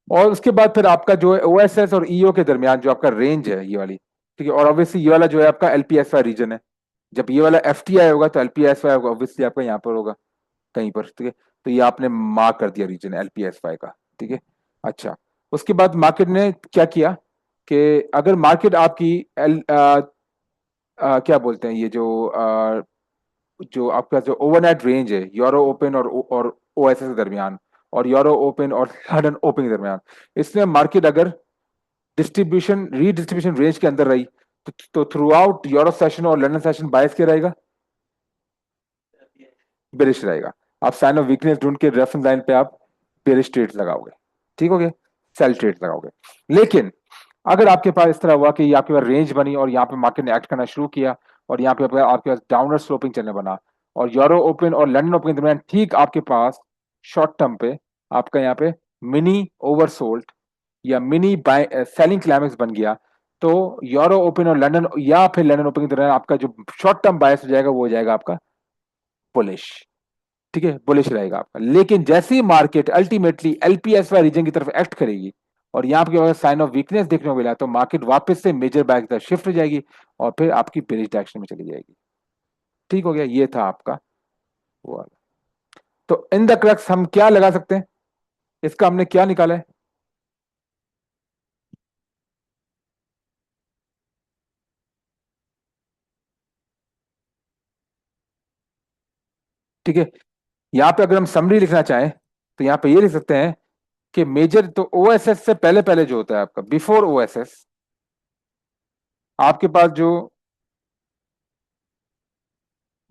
और उसके बाद फिर आपका जो है ओएसएस और ईओ के दरमियान जो आपका रेंज है ये वाली, ठीक है, और ऑब्वियसली ये वाला जो है आपका एलपीएसवाई रीजन है। जब ये वाला एफटीआई होगा तो एलपीएसवाई ऑब्वियसली आपका यहाँ पर होगा कहीं पर। ठीक है, तो ये आपने मार्क कर दिया रीजन एलपीएसवाई का। ठीक है, अच्छा, उसके बाद मार्केट ने क्या किया कि अगर मार्केट आपकी क्या बोलते हैं, ये जो आपका जो ओवरनाइट रेंज है यूरो ओपन और ओएसएस के दरमियान, और यूरो ओपन और लंदन ओपन के दरमियान, इसमें मार्केट अगर डिस्ट्रीब्यूशन रीडिस्ट्रीब्यूशन रेंज के अंदर रही, तो थ्रू आउट यूरो सेशन और लंदन सेशन बायस क्या रहेगा? बेरिश रहेगा। आप साइन ऑफ वीकनेस ढूंढ के रेफरेंस लाइन पे आप बेरिश ट्रेड लगाओगे। ठीक हो गया, सेल ट्रेड लगाओगे। लेकिन अगर आपके पास इस तरह हुआ कि आपके पास रेंज बनी और यहाँ पे मार्केट ने एक्ट करना शुरू किया, और यहाँ पे आपके पास डाउनवर्ड स्लोपिंग चलने बना, और यूरो ओपन और लंदन ओपन के दरमियान ठीक आपके पास शॉर्ट टर्म पे आपका यहाँ पे मिनी ओवरसोल्ड या मिनी बाय सेलिंग क्लाइमेक्स बन गया, तो यूरो ओपन और लंदन या फिर लंदन ओपन के दौरान आपका जो शॉर्ट टर्म बायस हो जाएगा वो हो जाएगा आपका बुलिश। ठीक है, बुलिश रहेगा आपका। लेकिन जैसे ही मार्केट अल्टीमेटली एलपीएसवाई रीजन की तरफ एक्ट करेगी और यहाँ पे अगर साइन ऑफ वीकनेस देखने को मिला, तो मार्केट वापस से मेजर बाय की तरफ शिफ्ट हो जाएगी और फिर आपकी बेरिश डायरेक्शन में चली जाएगी। ठीक हो गया, ये था आपका वो वाला। तो इन द क्रक्स हम क्या लगा सकते हैं, इसका हमने क्या निकाला है? ठीक है, यहाँ पे अगर हम समरी लिखना चाहें तो यहाँ पे ये लिख सकते हैं कि मेजर तो ओएसएस से पहले पहले जो होता है आपका बिफोर ओएसएस, आपके पास जो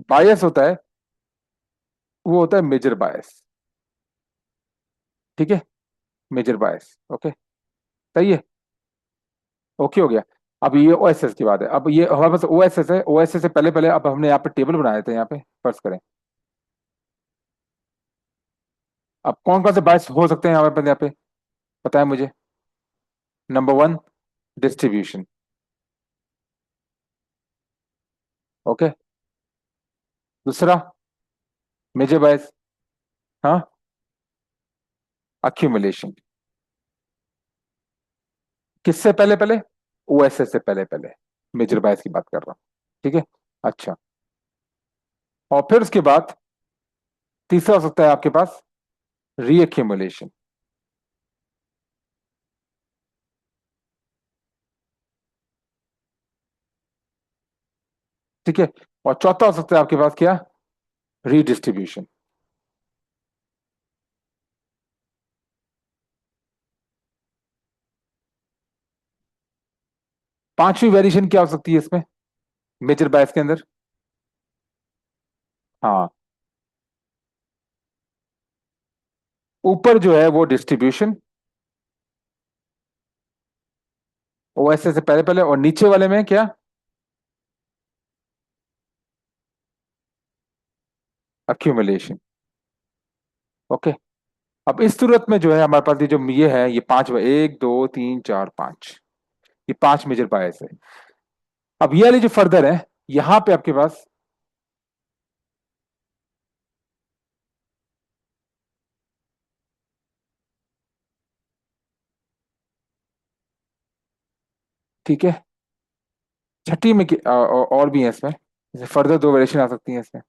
बायस होता है वो होता है मेजर बायस। ठीक है, मेजर बायस। ओके, सही है। ओके हो गया। अब ये ओएसएस की बात है, अब ये हमारे पास ओएसएस है, ओएसएस से पहले पहले अब हमने यहाँ पे टेबल बनाए थे, यहाँ पे फर्ज करें। अब कौन कौन से बायस हो सकते हैं हमारे पास यहाँ पे, पता है मुझे? Number one, distribution. ओके, दूसरा मेजर बायस, हाँ, अक्यूमुलेशन। किससे पहले पहले? ओएसएस से पहले पहले, मेजर बायस की बात कर रहा हूँ। ठीक है, अच्छा, और फिर उसके बाद तीसरा हो सकता है आपके पास रीअक्यूमुलेशन। ठीक है, और चौथा हो सकता है आपके पास क्या? रीडिस्ट्रीब्यूशन। पांचवी वेरिएशन क्या हो सकती है इसमें, मेजर बायस के अंदर? हाँ, ऊपर जो है वो डिस्ट्रीब्यूशन, ओएसए से पहले पहले, और नीचे वाले में क्या? अक्यूमुलेशन। ओके। अब इस सूरत में जो है हमारे पास ये है, ये पांच, एक दो तीन चार पांच, ये पांच मेजर बायस है। अब ये वाली जो फर्दर है, यहां पे आपके पास, ठीक है, छठी में और भी है इसमें, जैसे फर्दर दो वेरिएशन आ सकती है इसमें।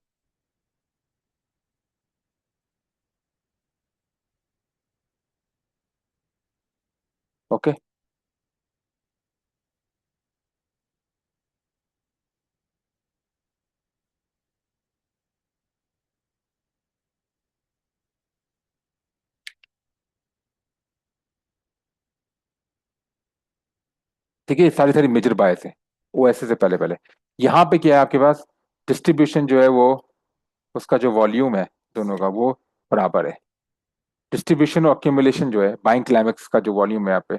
ओके। ठीक है, ये सारी सारी मेजर बायस है ओएसए से पहले पहले। यहाँ पे क्या है आपके पास, डिस्ट्रीब्यूशन जो है वो, उसका जो वॉल्यूम है दोनों का वो बराबर है। डिस्ट्रीब्यूशन और अक्यूमुलेशन जो है, बाइंग क्लाइमेक्स का जो वॉल्यूम है यहाँ पे,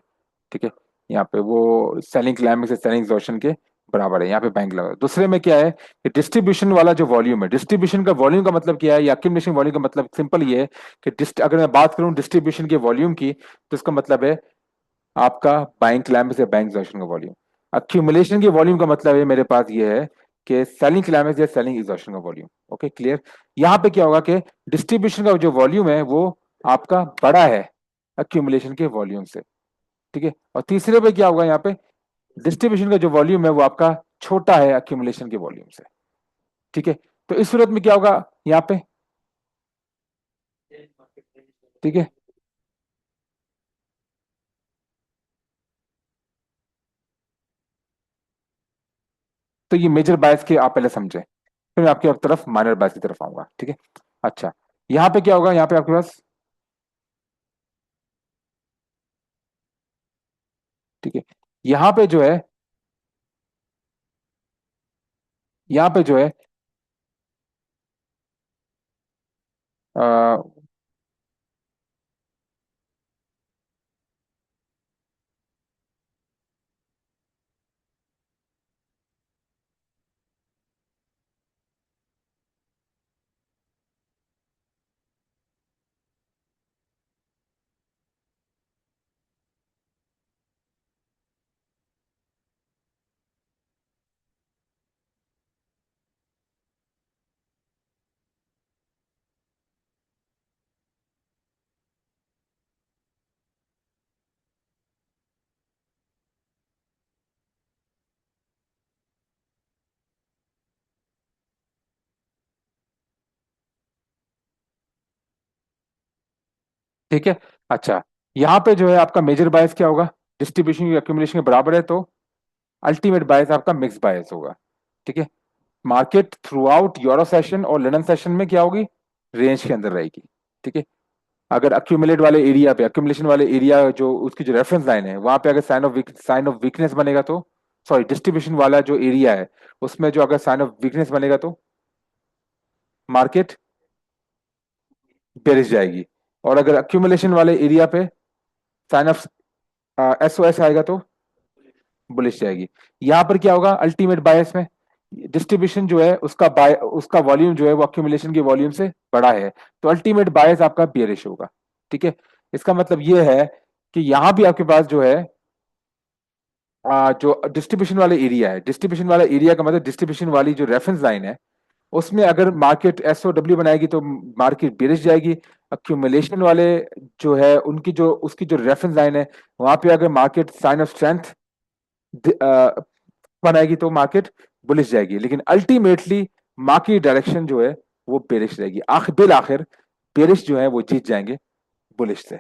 ठीक है, यहाँ पे वो सेलिंग क्लाइमेक्स से सेलिंग एग्जॉशन के बराबर है, यहाँ पे बाइंग क्लाइमेक्स। दूसरे में क्या है कि डिस्ट्रीब्यूशन वाला जो वॉल्यूम है, डिस्ट्रीब्यूशन का वॉल्यूम का मतलब क्या है, या अक्यूमुलेशन वॉल्यूम का मतलब सिंपल ये है कि अगर मैं बात करूं डिस्ट्रीब्यूशन के वॉल्यूम की, तो इसका मतलब है आपका बाइंग क्लाइमेक्स या बाइंग एग्जॉशन का वॉल्यूम। अक्यूमुलेशन के वॉल्यूम का मतलब है मेरे पास ये है कि सेलिंग क्लाइमेक्स या सेलिंग एग्जॉशन का वॉल्यूम। Okay, clear. यहाँ पे क्या होगा कि डिस्ट्रीब्यूशन का जो वॉल्यूम है वो आपका बड़ा है अक्यूमुलेशन के वॉल्यूम से, ठीक है। और तीसरे पे क्या होगा, यहाँ पे डिस्ट्रीब्यूशन का जो वॉल्यूम है वो आपका छोटा है अक्यूमुलेशन के वॉल्यूम से, ठीक है। तो इस सूरत में क्या होगा यहाँ पे, ठीक है। तो ये मेजर बायस के आप पहले समझे, फिर मैं आपकी तरफ माइनर बायस की तरफ आऊंगा, ठीक है। अच्छा, यहाँ पे क्या होगा, यहाँ पे आपके पास, ठीक है, यहाँ पे जो है, यहाँ पे जो है आ, ठीक है। अच्छा, यहाँ पे जो है आपका मेजर बायस क्या होगा, डिस्ट्रीब्यूशन की एक्यूमुलेशन के बराबर है, तो अल्टीमेट बायस आपका मिक्स बायस होगा, ठीक है। Market through out euro session और लंदन सेशन में क्या होगी, रेंज के अंदर रहेगी, ठीक है। अगर अक्यूमुलेट वाले एरिया पे, अक्यूमुलेशन वाले एरिया जो उसकी जो रेफरेंस लाइन है वहां पे अगर साइन ऑफ वीकनेस बनेगा तो, सॉरी, डिस्ट्रीब्यूशन वाला जो एरिया है उसमें जो अगर साइन ऑफ वीकनेस बनेगा तो मार्केट बेरिश जाएगी। और अगर अक्यूमुलेशन वाले एरिया पे साइन ऑफ एसओएस आएगा तो बुलिश जाएगी। यहां पर क्या होगा अल्टीमेट बायस में, डिस्ट्रीब्यूशन जो है उसका वॉल्यूम जो है वो अक्यूमुलेशन के वॉल्यूम से बड़ा है, तो अल्टीमेट बायस आपका बेरिश होगा, ठीक है। इसका मतलब ये है कि यहां भी आपके पास जो है जो डिस्ट्रीब्यूशन वाले एरिया है, डिस्ट्रीब्यूशन वाला एरिया का मतलब डिस्ट्रीब्यूशन वाली जो रेफरेंस लाइन है उसमें अगर मार्केट एसओ डब्ल्यू बनाएगी तो मार्केट बेरिश जाएगी। अक्यूमुलेशन वाले जो है उनकी जो उसकी जो रेफरेंस लाइन है वहां पे अगर मार्केट साइन ऑफ स्ट्रेंथ बनाएगी तो मार्केट बुलिश जाएगी। लेकिन अल्टीमेटली मार्केट डायरेक्शन जो है वो बेरिश रहेगी, बिल आखिर बेरिश जो है वो जीत जाएंगे बुलिश से,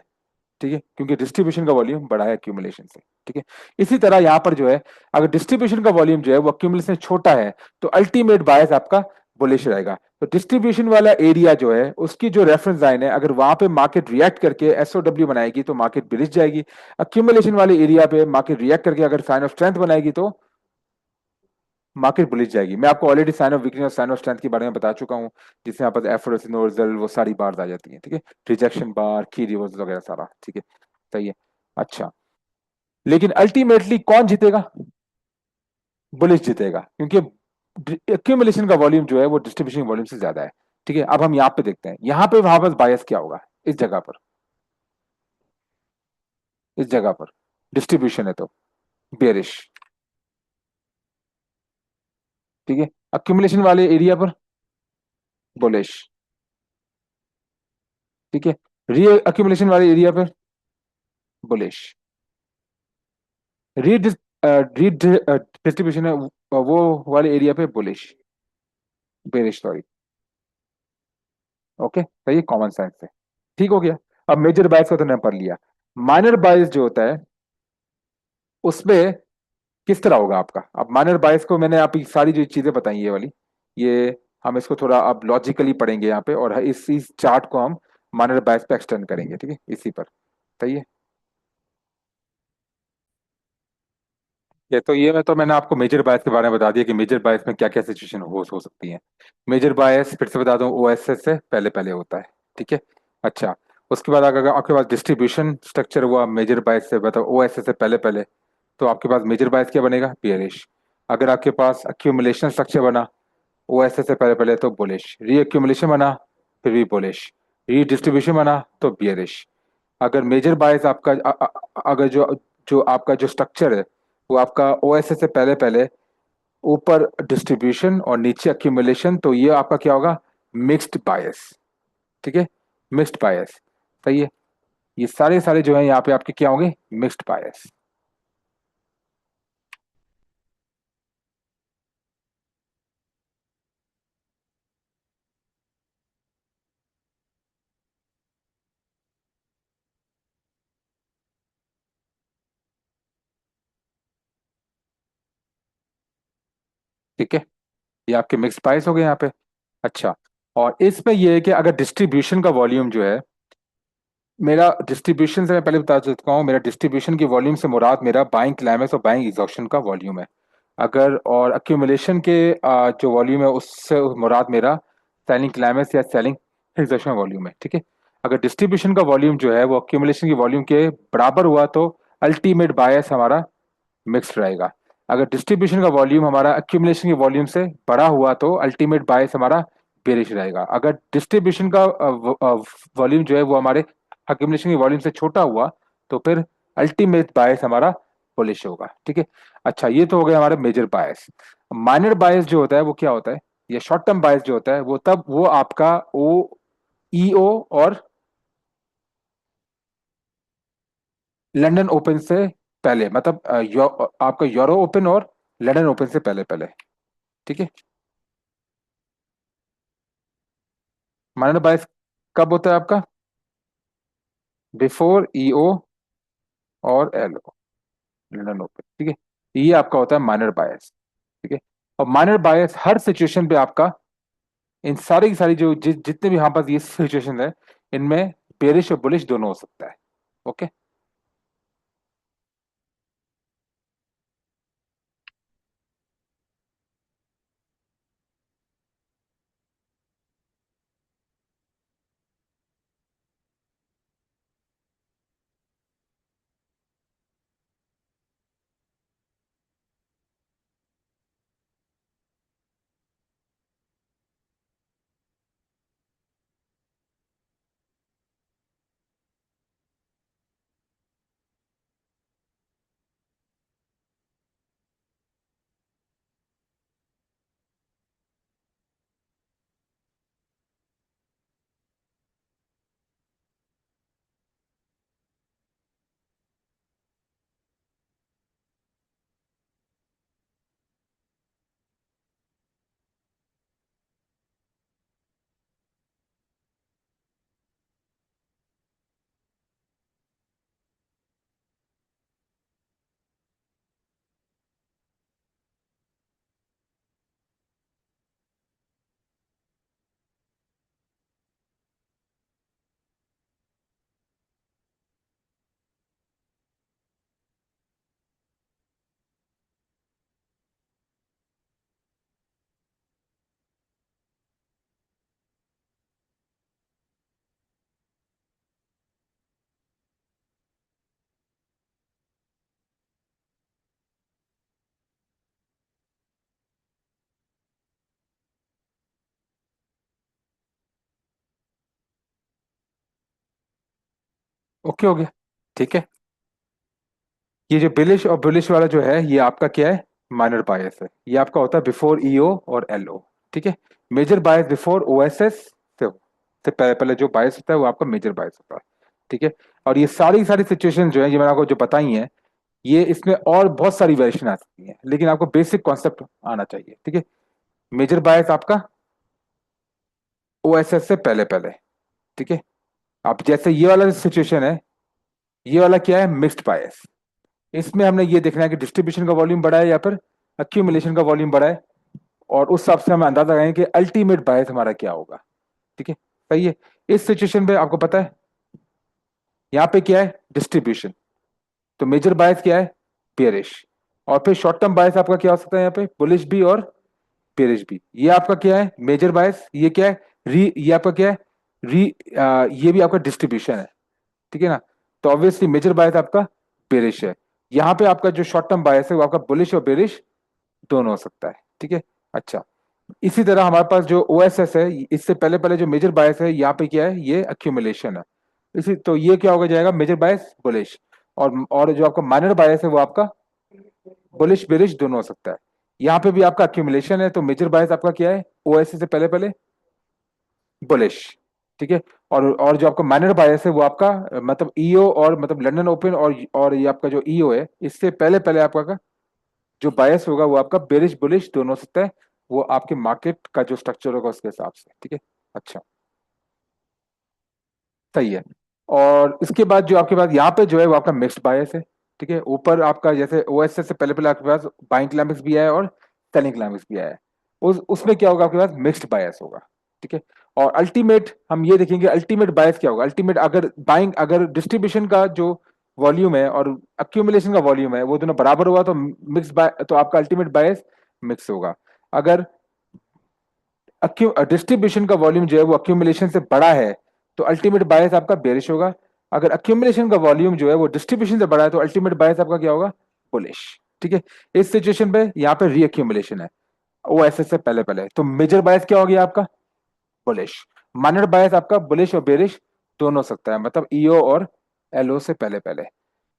ठीक है, क्योंकि डिस्ट्रीब्यूशन का वॉल्यूम बड़ा है एक्यूमुलेशन से, ठीक है। इसी तरह यहां पर जो है अगर डिस्ट्रीब्यूशन का वॉल्यूम जो है वो एक्यूमुलेशन से छोटा है तो अल्टीमेट बायस आपका बुलिश रहेगा। तो डिस्ट्रीब्यूशन वाला एरिया जो है उसकी जो रेफरेंस लाइन है अगर वहां पे मार्केट रिएक्ट करके एसओडब्ल्यू बनाएगी तो मार्केट बुलिश जाएगी। अक्यूमुलेशन वाले एरिया पे मार्केट रिएक्ट करके अगर साइन ऑफ स्ट्रेंथ बनाएगी तो मार्केट बुलिश जाएगी। मैं आपको ऑलरेडी साइन ऑफ वीकनेस और साइन ऑफ स्ट्रेंथ के बारे में बता चुका हूँ, जिसमें यहाँ पर एफोर्स नोजल वो सारी बार्स आ जाती हैं, ठीक है, रिजेक्शन बार, की रिवर्स वगैरह सारा, ठीक है, सही है। अच्छा, लेकिन अल्टीमेटली कौन जीतेगा? बुलिश जीतेगा, क्योंकि एक्यूमुलेशन का वॉल्यूम जो है वो डिस्ट्रीब्यूशन वॉल्यूम से ज्यादा है। ठीक है, अब हम यहाँ पे देखते हैं, यहाँ पे वापस बायस क्या होगा इस जगह पर। इस जगह पर डिस्ट्रीब्यूशन है तो बेरिश। ठीक है, एक्यूमुलेशन वाले एरिया पर बुलिश। ठीक है, री एक्यूमुलेशन वाले एरिया पर बुलिश। री री डिस्ट्रीब्यूशन है वो वाले एरिया पे बुलिश, बेरिश सॉरी। ओके, सही है, कॉमन सेंस से ठीक हो गया। अब मेजर बायस का तो हमने पढ़ लिया। माइनर बायस जो होता है उसमें किस तरह होगा आपका? अब माइनर बायस को मैंने आप सारी जो चीजें बताई ये वाली, ये हम इसको थोड़ा अब लॉजिकली पढ़ेंगे यहाँ पे, और इस चार्ट को हम माइनर बायस पे एक्सटेंड करेंगे, ठीक है, इसी पर। सही है। ये तो ये मैं तो मैंने आपको मेजर बायस के बारे में बता दिया कि मेजर बायस में क्या क्या सिचुएशन हो सकती है। मेजर बायस फिर से बता दूं, ओएसएस से पहले पहले होता है। ठीक है। अच्छा, उसके बाद अगर आपके पास डिस्ट्रीब्यूशन स्ट्रक्चर हुआ मेजर बायस से, मतलब ओएसएस से पहले पहले, तो आपके पास मेजर बायस क्या बनेगा? बियरिश। अगर आपके पास अक्यूमुलेशन स्ट्रक्चर बना ओएसएस से पहले पहले, तो बुलिश। री एक्यूमुलेशन बना फिर भी बुलिश। री डिस्ट्रीब्यूशन बना तो बियरिश। अगर मेजर बायस आपका अगर जो जो आपका जो स्ट्रक्चर है वो आपका ओएसएस से पहले पहले ऊपर डिस्ट्रीब्यूशन और नीचे अक्यूमुलेशन, तो ये आपका क्या होगा? मिक्स्ड बायस। ठीक है, मिक्स्ड बायस। सही है। ये सारे सारे जो है यहाँ पे आपके क्या होंगे? मिक्स्ड बायस। ठीक है, ये आपके मिक्स्ड बायस हो गए यहाँ पे। अच्छा, और इसमें ये है कि अगर डिस्ट्रीब्यूशन का वॉल्यूम जो है, मेरा डिस्ट्रीब्यूशन से मैं पहले बता चुका हूँ, मेरा डिस्ट्रीब्यूशन की वॉल्यूम से मुराद मेरा बाइंग क्लाइमेक्स और बाइंग एग्जॉशन का वॉल्यूम है। अगर और अक्यूमुलेशन के जो वॉल्यूम है उससे मुराद मेरा सेलिंग क्लाइमेक्स या सेलिंग एग्जॉशन वॉल्यूम है। ठीक है, अगर डिस्ट्रीब्यूशन का वॉल्यूम जो है वो अक्यूमुलेशन की वॉल्यूम के बराबर हुआ तो अल्टीमेट बायस हमारा मिक्स्ड रहेगा। अगर डिस्ट्रीब्यूशन का वॉल्यूम हमारा एक्यूमुलेशन के वॉल्यूम से बड़ा हुआ तो अल्टीमेट बायस हमारा बेरिश रहेगा। अगर डिस्ट्रीब्यूशन का वॉल्यूम जो है वो हमारे एक्यूमुलेशन के वॉल्यूम से छोटा हुआ तो फिर अल्टीमेट बायस हमारा बुलिश होगा। ठीक है। अच्छा, ये तो हो गया हमारा मेजर बायस। माइनर बायस जो होता है वो क्या होता है? या शॉर्ट टर्म बायस जो होता है वो तब वो आपका ओ ईओ और लंदन ओपन से पहले, मतलब आपका यूरो ओपन और लंदन ओपन से पहले पहले। ठीक है। माइनर बायस कब होता है आपका? बिफोर ईओ और एलओ, लंदन ओपन। ठीक है, ये आपका होता है माइनर बायस। ठीक है, और माइनर बायस हर सिचुएशन पे आपका, इन सारी की सारी जो जितने भी यहाँ पास ये सिचुएशन है, इनमें बेरिश और बुलिश दोनों हो सकता है। ओके। ओके हो गया। ठीक है। ये जो बिलिश और बुलिश वाला जो है ये आपका क्या है, माइनर बायस है। ये आपका होता है बिफोर ईओ और एलओ। ठीक है। मेजर बायस बिफोर ओएसएस से पहले पहले जो बायस होता है वो आपका मेजर बायस होता है। ठीक है। और ये सारी सारी सिचुएशन जो है ये मैंने आपको जो बताई हैं, ये इसमें और बहुत सारी वेरिएशन आ सकती है, लेकिन आपको बेसिक कॉन्सेप्ट आना चाहिए। ठीक है। मेजर बायस आपका ओएसएस से पहले पहले। ठीक है। अब जैसे ये वाला सिचुएशन है, ये वाला क्या है, मिक्स्ड बायस। इसमें हमने ये देखना है कि डिस्ट्रीब्यूशन का वॉल्यूम बढ़ा है या फिर अक्यूमुलेशन का वॉल्यूम बढ़ा है, और उस हिसाब से हम अंदाजा लगाएंगे कि अल्टीमेट बायस हमारा क्या होगा। ठीक है। सही है। इस सिचुएशन पे आपको पता है यहाँ पे क्या है, डिस्ट्रीब्यूशन। तो मेजर बायस क्या है, बेयरिश। और फिर शॉर्ट टर्म बायस आपका क्या हो सकता है यहाँ पे, बुलिश भी और बेयरिश भी। ये आपका क्या है, मेजर बायस। ये क्या है, ये आपका क्या है, ये भी आपका डिस्ट्रीब्यूशन है। ठीक है ना। तो ऑब्वियसली मेजर बायस आपका बेरिश है। यहाँ पे आपका जो शॉर्ट टर्म बायस है वो आपका बुलिश और बेरिश दोनों हो सकता है। ठीक है। अच्छा। इसी तरह हमारे पास जो ओएसएस है, इससे पहले पहले जो मेजर बायस है यहाँ पे क्या है, ये अक्यूमुलेशन है। इसी तो ये क्या होगा जाएगा, मेजर बायस बुलिश। और जो आपका माइनर बायस है वो आपका बुलिश बेरिश दोनों हो सकता है। यहाँ पे भी आपका अक्यूमुलेशन है, तो मेजर बायस आपका क्या है, ओएसएस से पहले पहले बुलिश। ठीक है। और जो आपका माइनर बायस है वो आपका मतलब ईओ और मतलब लंदन ओपन और ये आपका जो ईओ है इससे पहले पहले आपका जो बायस होगा वो आपका बेरिश बुलिश दोनों हो सकता है। वो आपके मार्केट का जो स्ट्रक्चर होगा उसके हिसाब से। ठीक है। अच्छा। सही है। और इसके बाद जो आपके पास यहाँ पे जो है वो आपका मिक्स्ड बायस है। ठीक है। ऊपर आपका जैसे ओएसएस से पहले पहले आपके पास बाइंग क्लाइमेक्स भी आया है और सेलिंग क्लाइमेक्स भी आया है। उसमें क्या होगा, आपके पास मिक्स्ड बायस होगा। ठीक है। और अल्टीमेट हम ये देखेंगे अल्टीमेट बायस क्या होगा। अल्टीमेट अगर बाइंग अगर डिस्ट्रीब्यूशन का जो वॉल्यूम है और अक्यूमुलेशन का वॉल्यूम है वो दोनों बराबर हुआ तो मिक्स बाय तो आपका अल्टीमेट बायस मिक्स होगा। अगर डिस्ट्रीब्यूशन का वॉल्यूम जो है वो अक्यूमुलेशन से बड़ा है तो अल्टीमेट बायस आपका बेरिश होगा। अगर अक्यूमुलेशन का वॉल्यूम जो है वो डिस्ट्रीब्यूशन से बड़ा है तो अल्टीमेट बायस आपका क्या होगा, बुलिश। ठीक है। इस सिचुएशन पे यहाँ पे रीअक्यूमुलेशन है, ओ एस एस से पहले पहले, तो मेजर बायस क्या हो गया आपका, बुलिश। माइनर बायस आपका बुलिश और बेरिश दोनों हो सकता है, मतलब ईओ और एलओ से पहले पहले।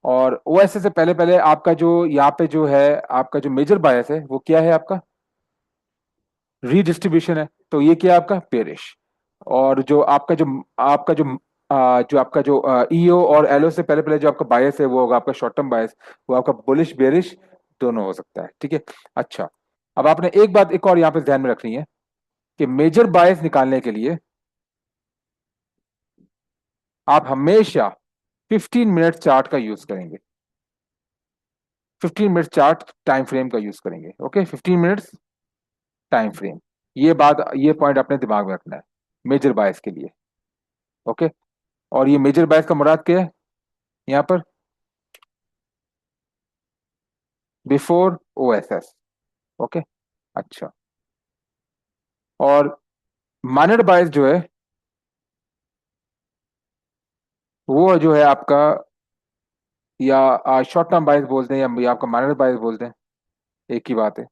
और ओ एस एस से पहले पहले आपका जो यहाँ पे जो है आपका जो मेजर बायस है वो क्या है आपका, रीडिस्ट्रीब्यूशन है। तो ये क्या है आपका, पेरिश। और जो आपका जो ईओ और एलओ से पहले पहले जो आपका बायस है वो होगा आपका शॉर्ट टर्म बायस, वो आपका बुलिश बेरिश दोनों हो सकता है। ठीक है। अच्छा। अब आपने एक बात एक और यहाँ पे ध्यान में रखनी है कि मेजर बायस निकालने के लिए आप हमेशा 15 मिनट चार्ट का यूज करेंगे। 15 मिनट चार्ट टाइम फ्रेम का यूज करेंगे। Okay, 15 minutes time frame. ये पॉइंट अपने दिमाग में रखना है मेजर बायस के लिए। ओके। और ये मेजर बायस का मुराद क्या है यहाँ पर, बिफोर ओएसएस। ओके। अच्छा। और माइनर बायस जो है वो जो है आपका, या शॉर्ट टर्म बायस बोलते हैं या आपका माइनर बायस बोलते हैं, एक ही बात है।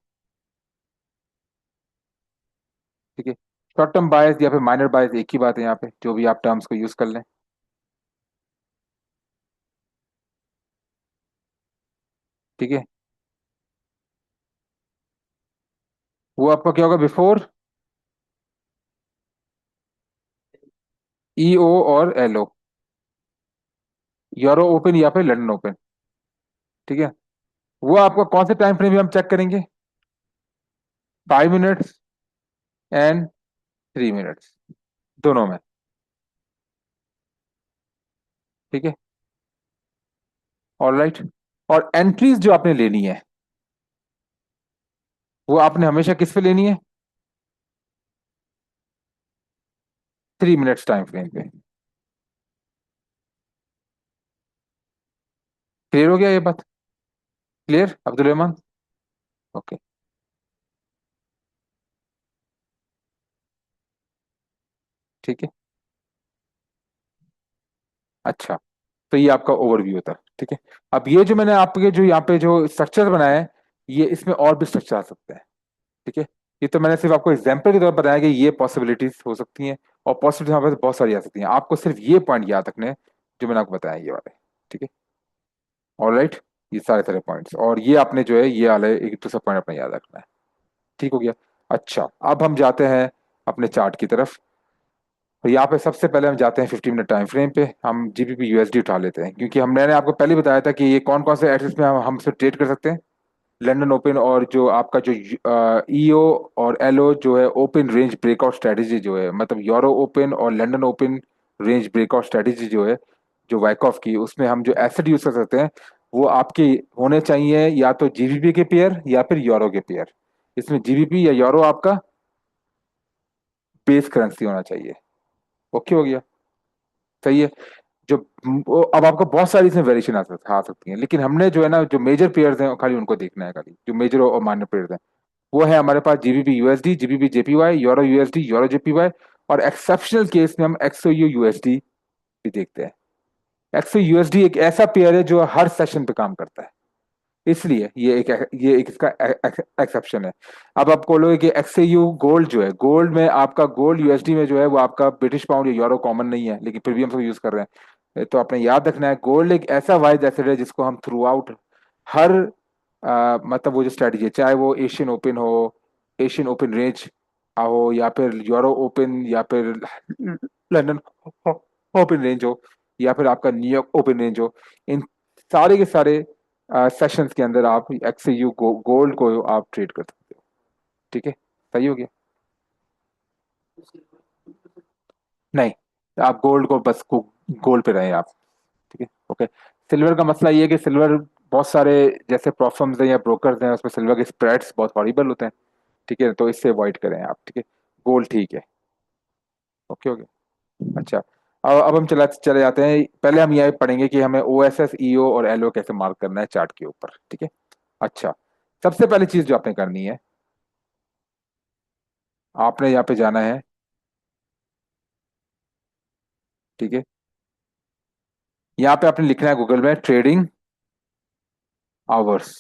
ठीक है। शॉर्ट टर्म बायस या फिर माइनर बायस एक ही बात है, यहाँ पे जो भी आप टर्म्स को यूज कर लें। ठीक है। वो आपका क्या होगा, बिफोर ईओ और एलओ, यूरो ओपन या फिर लंदन ओपन। ठीक है। वो आपका कौन से टाइम फ्रेम में हम चेक करेंगे, 5 मिनट्स एंड 3 मिनट्स दोनों में। ठीक है। ऑलराइट। और एंट्रीज जो आपने लेनी है वो आपने हमेशा किस पे लेनी है, 3 मिनट्स टाइम फ्रेम पे। क्लियर हो गया ये बात, क्लियर अब्दुल रहमान। ओके। ठीक है। अच्छा। तो ये आपका ओवरव्यू होता है। ठीक है। अब ये जो मैंने आपके जो यहाँ पे जो स्ट्रक्चर बनाया है, ये इसमें और भी स्ट्रक्चर आ सकते हैं। ठीक है। ये तो मैंने सिर्फ आपको एग्जाम्पल के तौर पर बताया कि ये पॉसिबिलिटीज हो सकती हैं, और पॉसिबिलिटीज हमारे पास बहुत सारी आ सकती हैं। आपको सिर्फ ये पॉइंट याद रखने हैं जो मैंने आपको बताया ये वाले। ठीक है, ऑलराइट। ये सारे सारे पॉइंट्स, और ये आपने जो है ये वाले एक दूसरा पॉइंट अपना याद रखना है। ठीक हो गया। अच्छा, अब हम जाते हैं अपने चार्ट की तरफ। और यहाँ पे सबसे पहले हम जाते हैं 50 मिनट टाइम फ्रेम पे। हम जीबीपी यूएसडी उठा लेते हैं, क्योंकि हम मैंने आपको पहले बताया था कि ये कौन कौन से एसेट्स में हम से ट्रेड कर सकते हैं। लंदन ओपन, और जो आपका जो ईओ और एलओ जो है ओपन रेंज ब्रेकआउट स्ट्रेटेजी जो है, मतलब यूरो ओपन और London open range breakout strategy जो है, जो वाइकॉफ की, उसमें हम जो एसेट यूज कर सकते हैं वो आपके होने चाहिए या तो जीबीपी के पेयर या फिर यूरो के पेयर। इसमें जीबीपी या यूरो आपका बेस करेंसी होना चाहिए। ओके हो गया। सही है। जो अब आपको बहुत सारी इसमें वेरिएशन आ सकती हैं, लेकिन हमने जो है ना जो मेजर पेयर्स हैं खाली उनको देखना है, खाली जो मेजर और माइनर पेयर्स हैं वो है हमारे पास GBP USD, GBP JPY, euro USD, euro JPY. और एक्सेप्शनल केस में हम एक्सओयू यूएसडी भी देखते हैं। एक्सओ यूएसडी एक ऐसा पेयर है जो हर सेशन पे काम करता है, इसलिए ये एक इसका एक्सेप्शन है। अब आप बोलोगे कि एक्सयू गोल्ड जो है, गोल्ड में आपका गोल्ड यूएसडी में जो है वो आपका ब्रिटिश पाउंड या यूरो कॉमन नहीं है, लेकिन फिर भी हम सब यूज कर रहे हैं। तो आपने याद रखना है गोल्ड एक ऐसा वाइज एसेट है जिसको हम थ्रू आउट हर मतलब वो जो स्ट्रेटेजी है, चाहे वो एशियन ओपन हो, एशियन ओपन रेंज हो, या फिर यूरो ओपन, या फिर लंदन ओपन रेंज हो, या फिर आपका न्यूयॉर्क ओपन रेंज हो, इन सारे के सारे सेशंस के अंदर आप एक्सयू गोल्ड को आप ट्रेड कर सकते हो। ठीक है, सही हो गया। नहीं, आप गोल्ड को बस गोल्ड पे रहे आप। ठीक है, ओके। सिल्वर का मसला ये है कि सिल्वर बहुत सारे जैसे प्रोफर्म्स हैं या ब्रोकर्स हैं उसमें सिल्वर के स्प्रेड्स बहुत हॉरिबल होते हैं। ठीक है, तो इससे अवॉइड करें आप। ठीक है, गोल्ड ठीक है। Okay, okay. अच्छा, अब हम चले जाते हैं। पहले हम ये पढ़ेंगे कि हमें ओ एस एस, ईओ और एलओ कैसे मार्क करना है चार्ट के ऊपर। ठीक है। अच्छा, सबसे पहली चीज जो आपने करनी है, आपने यहाँ पे जाना है। ठीक है, यहाँ पे आपने लिखना है गूगल में ट्रेडिंग आवर्स।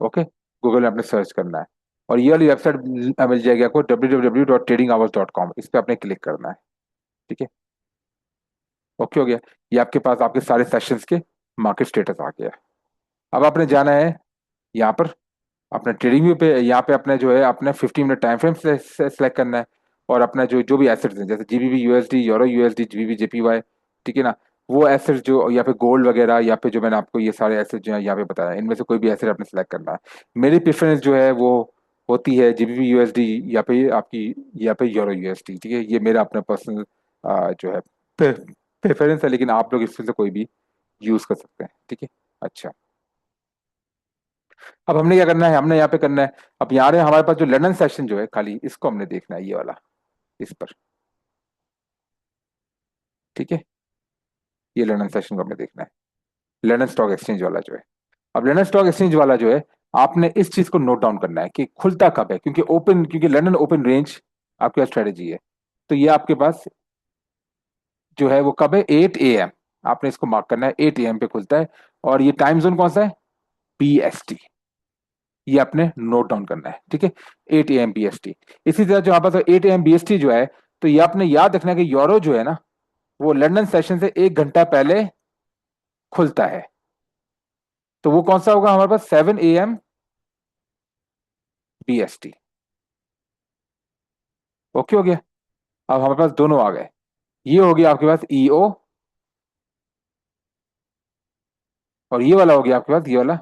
ओके, गूगल में आपने सर्च करना है, और ये वाली वेबसाइट मिल जाएगी आपको www.tradinghours.com। इस पे आपने क्लिक करना है। ठीक है, ओके हो गया। ये आपके पास आपके सारे सेशंस के मार्केट स्टेटस आ गया। अब आपने जाना है यहाँ पर अपने ट्रेडिंग व्यू पे। यहाँ पे अपने जो है अपने 50 मिनट टाइम फ्रेम सेलेक्ट करना है, और अपना जो जो भी एसेट्स हैं जैसे GBB USD, euro USD, GBB JPY, ठीक है ना, वो एसेट्स जो यहाँ पे गोल्ड वगैरह, या पे जो मैंने आपको ये सारे एसेट्स जो है यहाँ पे बताया, इनमें से कोई भी एसेट आपने सेलेक्ट करना है। मेरी प्रेफरेंस जो है वो होती है जीबीबी यूएसडी, या पे आपकी या पे यूरो यूएसडी। ठीक है, ये मेरा अपना पर्सनल जो है प्रेफरेंस है, लेकिन आप लोग इसमें से कोई भी यूज कर सकते हैं। ठीक है। अच्छा, अब हमने क्या करना है, हमने यहाँ पे करना है। अब यहाँ हमारे पास जो लंदन सेशन जो है खाली इसको हमने देखना है, ये वाला, इस पर। ठीक है, ये लंदन सेशन को हमने देखना है, लंदन स्टॉक एक्सचेंज वाला जो है। अब लंदन स्टॉक एक्सचेंज वाला जो है, आपने इस चीज को नोट डाउन करना है कि खुलता कब है, क्योंकि लंदन ओपन रेंज आपकी स्ट्रेटेजी है। तो ये आपके पास जो है वो कब है, 8 AM। आपने इसको मार्क करना है, 8 AM पे खुलता है। और ये टाइम जोन कौन सा है, PST। ये आपने नोट डाउन करना है। ठीक है, 8 AM BST। इसी तरह जो हमारे पास 8 AM BST जो है, तो ये आपने याद रखना है कि यूरो जो है ना, वो लंदन सेशन से 1 घंटा पहले खुलता है। तो वो कौन सा होगा हमारे पास, 7 AM BST। ओके हो गया। अब हमारे पास दोनों आ गए। ये हो गया आपके पास ईओ, और ये वाला हो गया आपके पास, ये वाला,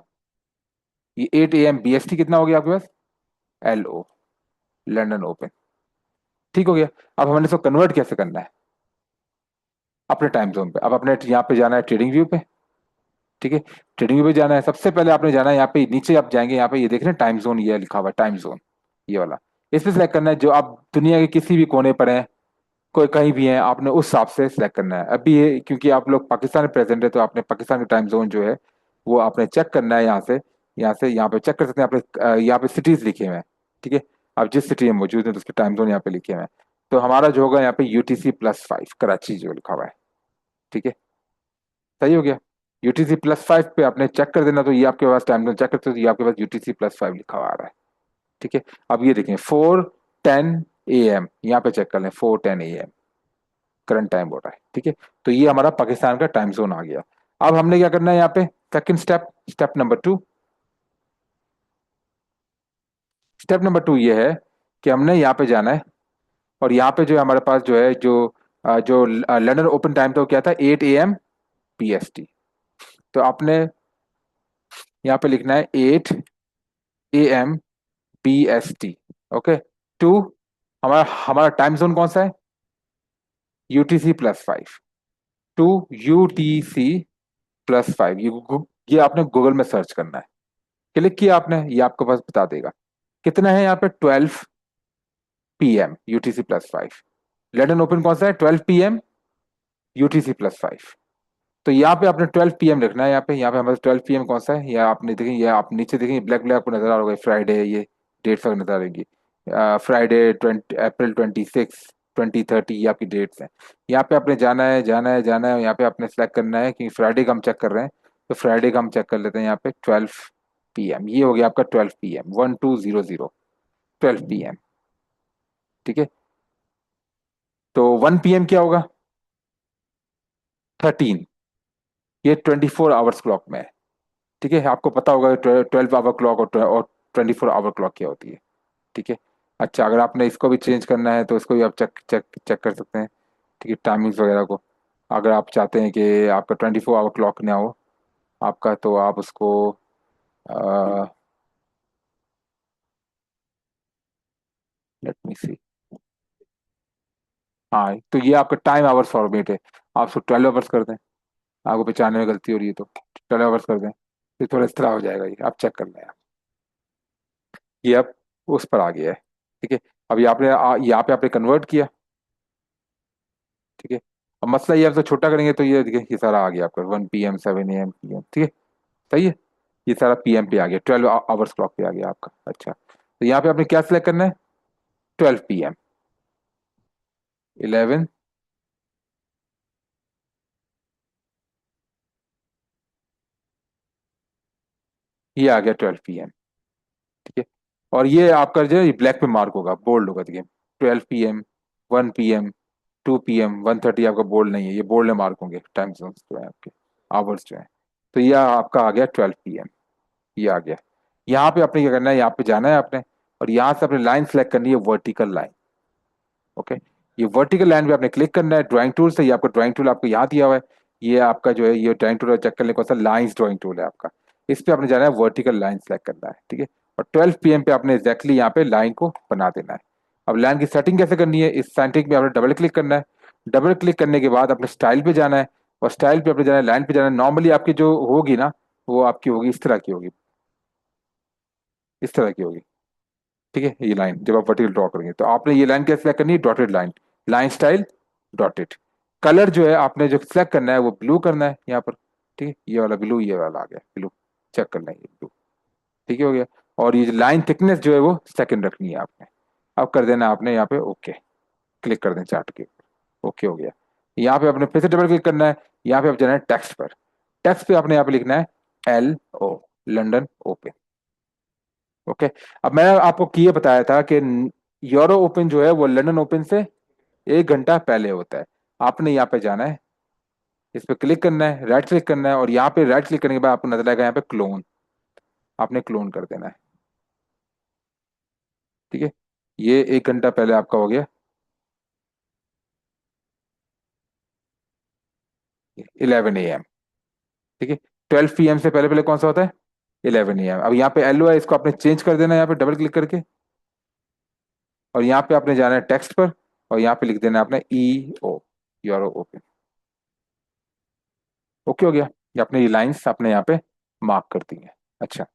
ये 8 AM BST कितना हो गया आपके पास, LO, लंदन ओपन। ठीक हो गया। अब हमने इसको कन्वर्ट कैसे करना है अपने टाइम जोन पे। अब अपने यहाँ पे जाना है ट्रेडिंग व्यू पे। ठीक है, ट्रेडिंग व्यू पे जाना है। सबसे पहले आपने जाना है यहाँ पे, नीचे आप जाएंगे, यहाँ पे ये देख रहे हैं टाइम जोन, ये लिखा हुआ है टाइम जोन, ये वाला। इस पे सिलेक्ट करना है, जो आप दुनिया के किसी भी कोने पर हैं, कोई कहीं भी है, आपने उस हिसाब से सिलेक्ट करना है। अभी ये क्योंकि आप लोग पाकिस्तान में प्रेजेंट है, तो आपने पाकिस्तान का टाइम जोन जो है वो आपने चेक करना है। यहाँ से यहाँ पे चेक कर सकते हैं आपने। यहाँ पे सिटीज लिखे हुए हैं। ठीक है, आप जिस सिटी में मौजूद हैं तो उसके टाइम जोन यहाँ पे लिखे हुए हैं। तो हमारा जो होगा यहाँ पे UTC+5 कराची जो लिखा हुआ है। ठीक है, सही हो गया। UTC+5 पे आपने चेक कर देना, तो ये आपके पास टाइम जोन चेक करते हो तो ये आपके पास UTC+5 लिखा हुआ आ रहा है। ठीक है, अब ये देखें 4:10 AM, यहाँ पे चेक कर लें 4:10 AM। करंट टाइम हो रहा है, ठीक है। तो ये हमारा पाकिस्तान का टाइम जोन आ गया। अब हमने क्या करना है यहाँ पे, सेकंड स्टेप, स्टेप नंबर 2 ये है कि हमने यहाँ पे जाना है, और यहाँ पे जो हमारे पास जो है, जो लंदन ओपन टाइम था वो क्या था, 8 AM PST। तो आपने यहाँ पे लिखना है 8 AM PST। ओके। टू, हमारा हमारा टाइम जोन कौन सा है, UTC+5। टू UTC+5, ये आपने गूगल में सर्च करना है। क्लिक किया आपने, ये आपको पास बता देगा कितना है यहाँ पे, 12 PM UTC+5। लंदन ओपन कौन सा है, 12 PM UTC+5। तो यहाँ पे आपने 12 PM लिखना है। यहाँ पे हमारे 12 PM कौन सा है, या आपने देखें, या आप नीचे देखें ब्लैक ब्लैक आपको नजर आ रहा होगा, फ्राइडे, ये डेट्स नजर आ रहेंगी। फ्राइडे 20 अप्रैल 26, 2030, ये आपकी डेट्स हैं। यहाँ पे आपने जाना है, जाना है, जाना है, यहाँ पे आपने सेलेक्ट करना है कि फ्राइडे का हम चेक कर रहे हैं, तो फ्राइडे का हम चेक कर लेते हैं। यहाँ पे 12 PM, ये हो गया आपका 12 PM, 1200, 12 PM, ठीक है। तो 1 PM क्या होगा, 13, ये 24 आवर्स क्लॉक में है, ठीक है। आपको पता होगा 12 आवर क्लॉक और 24 आवर क्लॉक क्या होती है, ठीक है। अच्छा, अगर आपने इसको भी चेंज करना है तो इसको भी आप चेक चेक चेक कर सकते हैं, ठीक है, टाइमिंग्स वगैरह को। अगर आप चाहते हैं कि आपका 24 आवर क्लॉक ना हो आपका, तो आप उसको लेट मी सी, हाँ, तो ये आपका टाइम आवर्स फॉर्मेट है, आप उसको 12 आवर्स कर दें। आपको पहचानने में गलती हो रही है तो 12 आवर्स कर दें, फिर थोड़ा इस तरह हो जाएगा, ये आप चेक कर लें। ये अब उस पर आ गया है, ठीक है। अभी आपने यहाँ पे आपने कन्वर्ट किया, ठीक है। अब मसला ये, आप तो छोटा करेंगे तो ये देखिए, ये सारा आ गया आपका 1 PM, 7 AM PM, ठीक है, सही है। ये सारा PM पे आ गया, 12 आवर्स क्लॉक पे आ गया आपका। अच्छा, तो यहाँ पे आपने क्या सिलेक्ट करना है, 12 PM, 11, ये आ गया 12 PM, ठीक है। और ये आपका जो है ब्लैक पे मार्क होगा, बोल्ड होगा, देखिए 12 PM, 1 PM, 2 PM, 1:30 आपका बोल्ड नहीं है, ये बोल्ड में मार्क होंगे टाइम जोन्स जो है आपके, आवर्स जो है। तो ये आपका आ गया 12 PM, ये आ गया। यहाँ पे आपने क्या करना है, यहाँ पे जाना है आपने, और यहाँ से अपनी लाइन सेलेक्ट करनी है, वर्टिकल लाइन। ओके, ये वर्टिकल लाइन पे आपने क्लिक करना है ड्राइंग टूल से। ये आपका ड्राइंग टूल आपको यहाँ दिया हुआ है, ये आपका जो है ये ड्राइंग टूल चेक करने कौन सा, लाइंस ड्राइंग टूल है आपका। इस पे आपने जाना है, वर्टिकल लाइन सेलेक्ट करना है, ठीक है। और 12 PM पे आपने एग्जैक्टली यहाँ पे लाइन को बना देना है। अब लाइन की सेटिंग कैसे करनी है, इस सेटिंग पे आपने डबल क्लिक करना है। डबल क्लिक करने के बाद अपने स्टाइल पे जाना है, और स्टाइल पे अपने जाना है, लाइन पे जाना है। नॉर्मली आपकी जो होगी ना, वो आपकी होगी इस तरह की होगी, इस तरह की होगी, ठीक है। ये लाइन जब आप वर्टिकल ड्रॉ करेंगे तो आपने ये लाइन क्या सिलेक्ट करनी है, dotted line, line style dotted. Colour जो है आपने जो सिलेक्ट करना है वो ब्लू करना है यहाँ पर, ठीक है। ये वाला ब्लू, ये वाला आ गया ब्लू, चेक करना है ये ब्लू, ठीक है, हो गया। और ये लाइन थिकनेस जो है वो सेकंड रखनी है आपने। अब कर देना आपने यहाँ पे ओके, क्लिक कर दें चार्ट के, ओके हो गया। यहाँ पे आपने फिर से डबल क्लिक करना है, यहाँ पे आप जाना है टेक्स्ट पर। टेक्स्ट पे आपने यहाँ पे लिखना है LO, लंदन ओपन। ओके। अब मैंने आपको ये बताया था कि यूरो ओपन जो है वो लंदन ओपन से 1 घंटा पहले होता है। आपने यहाँ पे जाना है, इस पे क्लिक करना है, राइट क्लिक करना है, और यहाँ पे राइट क्लिक करने के बाद आपको नजर आएगा यहाँ पे क्लोन, आपने क्लोन कर देना है, ठीक है। ये 1 घंटा पहले आपका हो गया, 11 AM, ठीक है। 12 PM से पहले पहले कौन सा होता है, 11 AM। अब यहाँ पे LO है, इसको आपने चेंज कर देना है यहाँ पे डबल क्लिक करके, और यहाँ पे आपने जाना है टेक्स्ट पर, और यहाँ पे लिख देना है आपने EO, यूरो ओपन। ओके हो गया, ये आपने ये लाइंस आपने यहाँ पे मार्क कर दी है। अच्छा,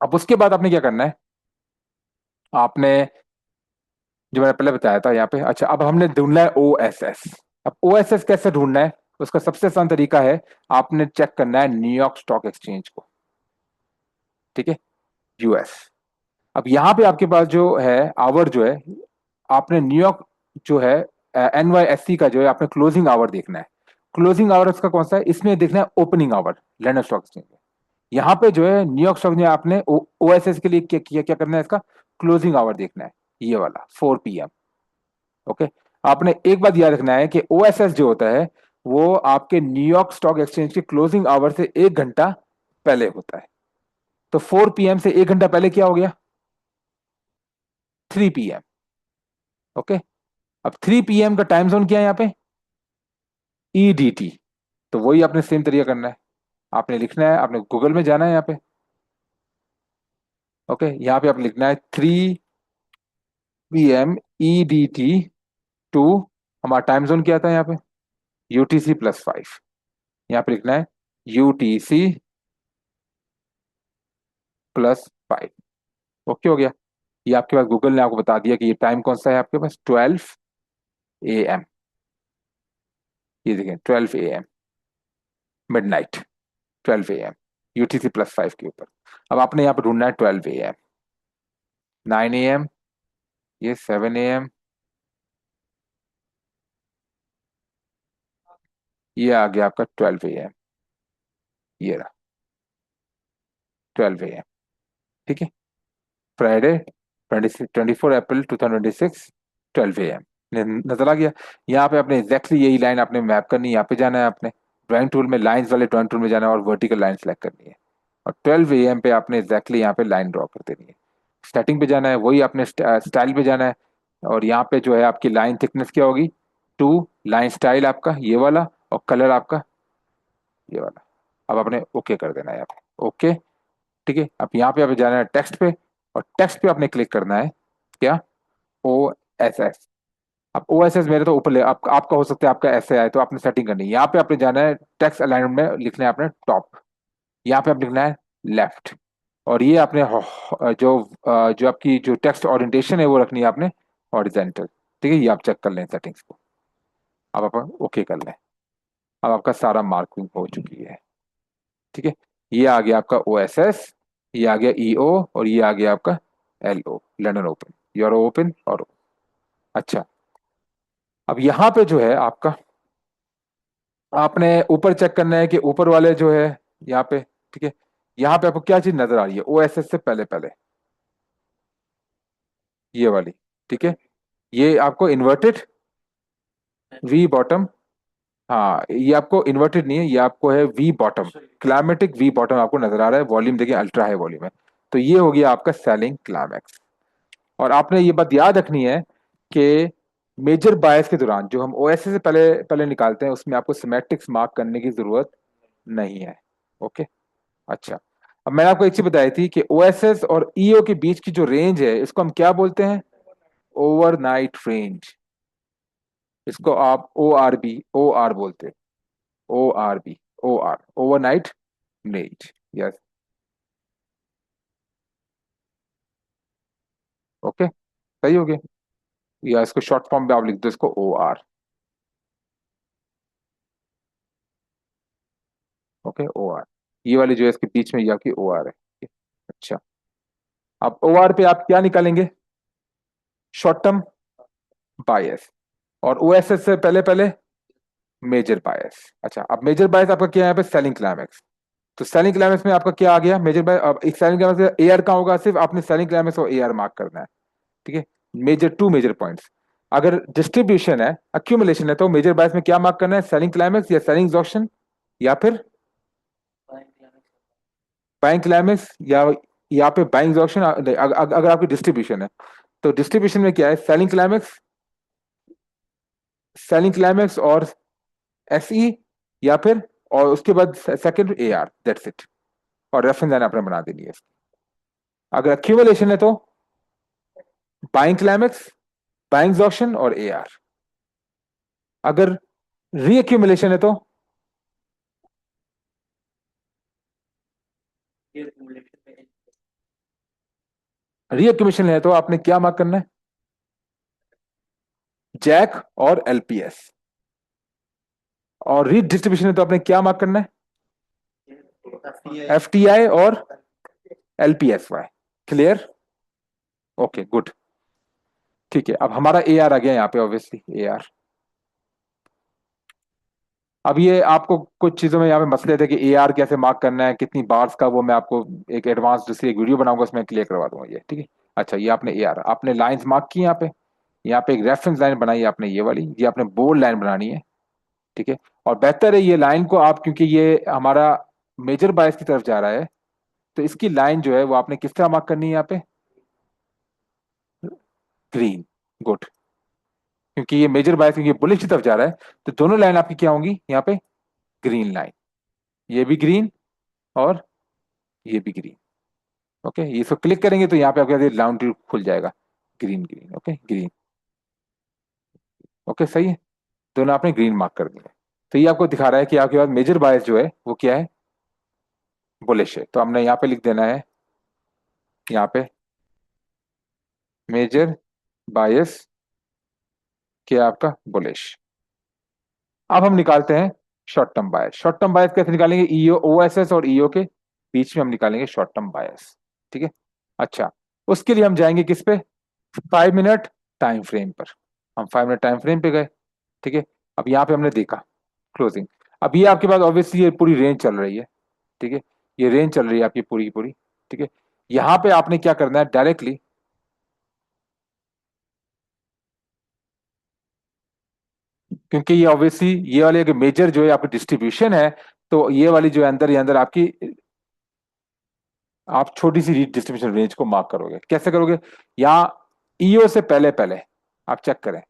अब उसके बाद आपने क्या करना है, आपने जो मैंने पहले बताया था यहाँ पे। अच्छा, अब हमने ढूंढना है OSS। अब OSS कैसे ढूंढना है, उसका सबसे आसान तरीका है, आपने चेक करना है न्यूयॉर्क स्टॉक एक्सचेंज को, ठीक है, US। अब यहाँ पे आपके पास जो है आवर जो है, आपने न्यूयॉर्क जो है NYSE का जो है आपने क्लोजिंग आवर देखना है। क्लोजिंग आवर उसका कौन सा है, इसमें देखना है opening hour London stock exchange में। यहाँ पे जो है न्यूयॉर्क स्टॉक में आपने OSS के लिए क्या क्या क्या करना है, इसका क्लोजिंग आवर देखना है, ये वाला 4 PM। ओके। आपने एक बात याद रखना है कि ओएसएस जो होता है वो आपके न्यूयॉर्क स्टॉक एक्सचेंज के क्लोजिंग आवर से 1 घंटा पहले होता है। तो 4 PM से 1 घंटा पहले क्या हो गया? 3 PM। ओके। अब 3 PM का टाइम जोन क्या है यहाँ पे? EDT। तो वही आपने सेम तरीका करना है। आपने लिखना है, आपने गूगल में जाना है यहाँ पे। ओके, यहाँ पे आपने लिखना है 3 PM EDT टू, हमारा टाइम जोन क्या था यहाँ पे? UTC+5। यहाँ पे लिखना है UTC+5। ओके हो गया। ये आपके पास गूगल ने आपको बता दिया कि ये टाइम कौन सा है आपके पास, 12 AM। ये देखें 12 AM, मिडनाइट, 12 AM, UTC+5 के ऊपर। अब आपने यहाँ पे ढूंढना है 12 AM, 9 AM, ये 7 AM, ये आ गया आपका 12 AM। ये रहा 12 AM। ठीक है, फ्राइडे 24 अप्रैल 2026, 12 AM। नजर आ गया। यहाँ पे आपने एग्जैक्टली यही लाइन आपने मैप करनी है। यहाँ पे जाना है आपने ड्राइंग टूल में, लाइंस वाले ड्राइंग टूल में जाना है और वर्टिकल लाइन सेलेक्ट करनी है। और 12 AM पे आपने एग्जैक्टली यहाँ पे लाइन ड्रॉ कर देनी है। स्टार्टिंग पे जाना है, वही आपने स्टाइल पे जाना है। और यहाँ पे जो है आपकी लाइन थिकनेस क्या होगी? 2। लाइन स्टाइल आपका ये वाला, और कलर आपका ये वाला। अब आपने ओके कर देना है यहाँ पे। ओके, ठीक है। अब यहाँ पे आपने जाना है टेक्स्ट पे, और टेक्स्ट पे आपने क्लिक करना है क्या? OSS। अब OSS मेरे तो ऊपर आपका हो सकता है आपका ऐसे आए, तो आपने सेटिंग करनी है। यहाँ पे आपने जाना है टेक्स्ट अलाइनमेंट में, लिखना है आपने टॉप। यहाँ पे आप लिखना है लेफ्ट। और ये आपने जो आपकी जो टेक्स्ट ओरिएंटेशन है वो रखनी है आपने हॉरिजेंटल। ठीक है, ये आप चेक कर लें सेटिंग्स को। अब आप ओके कर लें। अब आपका सारा मार्किंग हो चुकी है। ठीक है, ये आ गया आपका OSS, ये आ गया EO, और ये आ गया आपका LO, London open, euro open और अच्छा। अब यहाँ पे जो है आपका, आपने ऊपर चेक करना है कि ऊपर वाले जो है यहाँ पे, ठीक है, यहाँ पे आपको क्या चीज नजर आ रही है OSS से पहले पहले? ये वाली। ठीक है, ये आपको इन्वर्टेड वी बॉटम। हाँ, ये आपको इन्वर्टेड नहीं है, ये आपको है V bottom, climatic V bottom आपको नजर आ रहा है। वॉल्यूम देखिए अल्ट्रा है वॉल्यूम है। तो ये हो गया आपका सेलिंग क्लाइमैक्स। और आपने ये बात याद रखनी है कि मेजर बायस के दौरान जो हम ओएसएस से पहले पहले निकालते हैं उसमें आपको सिमेट्रिक्स मार्क करने की जरूरत नहीं है। ओके, अच्छा। अब मैंने आपको एक चीज बताई थी कि ओएसएस और ईओ के बीच की जो रेंज है इसको हम क्या बोलते हैं? Overnight range. इसको आप OR बोलते हैं। OR overnight range. Yes. Okay, सही हो गया। या इसको शॉर्ट फॉर्म में आप लिख दो, इसको OR। Okay, OR। ये वाली जो है इसके बीच में ये आपकी OR है। अच्छा, अब OR पे आप क्या निकालेंगे? शॉर्ट टर्म बायस। और OSS से पहले पहले मेजर बायस। अच्छा, अब मेजर बायस आपका क्या है यहाँ पे? Selling climax. तो सेलिंग क्लाइमैक्स में आपका क्या आ गया? मेजर बायस। अब एक सेलिंग क्लाइमैक्स एआर का होगा, सिर्फ आपने सेलिंग क्लाइमैक्स और AR मार्क करना है। ठीक है, मेजर टू मेजर पॉइंट्स। अगर डिस्ट्रीब्यूशन है, अक्यूमुलेशन है, तो मेजर बायस में क्या मार्क करना है? सेलिंग क्लाइमैक्स या सेलिंग एग्जॉशन, या फिर बाइंग क्लाइमैक्स, या यहाँ पे बाइंग एग्जॉशन। अगर आपकी डिस्ट्रीब्यूशन है तो डिस्ट्रीब्यूशन में क्या है? सेलिंग क्लाइमैक्स, सेलिंग क्लाइमैक्स और SE, या फिर और उसके बाद सेकंड AR, दैट्स इट। और रेफरेंस लाइन आपने बना देनी है। अगर अक्यूमुलेशन है तो बाइंग क्लाइमैक्स, बाइंग एग्जॉशन और AR। अगर रीअक्यूमुलेशन है तो रीअक्यूमुलेशन है तो आपने क्या मार्क करना है? जैक और LPS। और रीडिस्ट्रीब्यूशन है तो आपने क्या मार्क करना है? FTI और LPSY। क्लियर? Okay, good. ठीक है, अब हमारा AR आ गया यहाँ पे, ऑब्वियसली AR। अब ये आपको कुछ चीजों में यहाँ पे मसले थे कि AR कैसे मार्क करना है, कितनी बार्स का, वो मैं आपको एक एडवांस दूसरी एक वीडियो बनाऊंगा उसमें क्लियर करवा दूंगा ये। ठीक है, अच्छा। ये आपने AR, आपने लाइंस मार्क की यहाँ पे। यहाँ पे एक रेफरेंस लाइन बनाई है आपने, ये वाली, ये आपने बोल्ड लाइन बनानी है। ठीक है। और बेहतर है ये लाइन को आप, क्योंकि ये हमारा मेजर बायस की तरफ जा रहा है, तो इसकी लाइन जो है वो आपने किस तरह मार्क करनी है यहाँ पे? ग्रीन। गुड। क्योंकि ये मेजर बायस, क्योंकि बुलिश की तरफ जा रहा है, तो दोनों लाइन आपकी क्या होंगी यहाँ पे? Green line. ये भी ग्रीन और ये भी ग्रीन। ओके, ये इसको क्लिक करेंगे तो यहाँ पे आपके लाइन खुल जाएगा। Green green, okay green. Okay सही है। दोनों आपने ग्रीन मार्क कर दिया। तो ये आपको दिखा रहा है कि आपके पास मेजर बायस जो है वो क्या है? बुलिश है। तो हमने यहाँ पे लिख देना है, यहाँ पे मेजर बायस क्या है आपका? बुलिश। अब हम निकालते हैं शॉर्ट टर्म बायस। शॉर्ट टर्म बायस कैसे निकालेंगे? ईओ, ओएसएस और ईओ के बीच में हम निकालेंगे शॉर्ट टर्म बायस। ठीक है। अच्छा, उसके लिए हम जाएंगे किस पे? 5 मिनट टाइम फ्रेम पर। हम 5 मिनट टाइम फ्रेम पे गए। ठीक है। अब यहाँ पे हमने देखा क्लोजिंग। अब ये आपके पास ऑब्वियसली ये पूरी रेंज चल रही है। ठीक है। ये रेंज चल रही है आपकी पूरी की पूरी। ठीक है। यहाँ पे आपने क्या करना है? डायरेक्टली, क्योंकि ये ऑब्वियसली ये वाले मेजर जो है आपकी डिस्ट्रीब्यूशन है, तो ये वाली जो है अंदर, ये अंदर आपकी, आप छोटी सी डिस्ट्रीब्यूशन रेंज को मार्क करोगे। कैसे करोगे? यहाँ ईओ से पहले पहले आप चेक करें।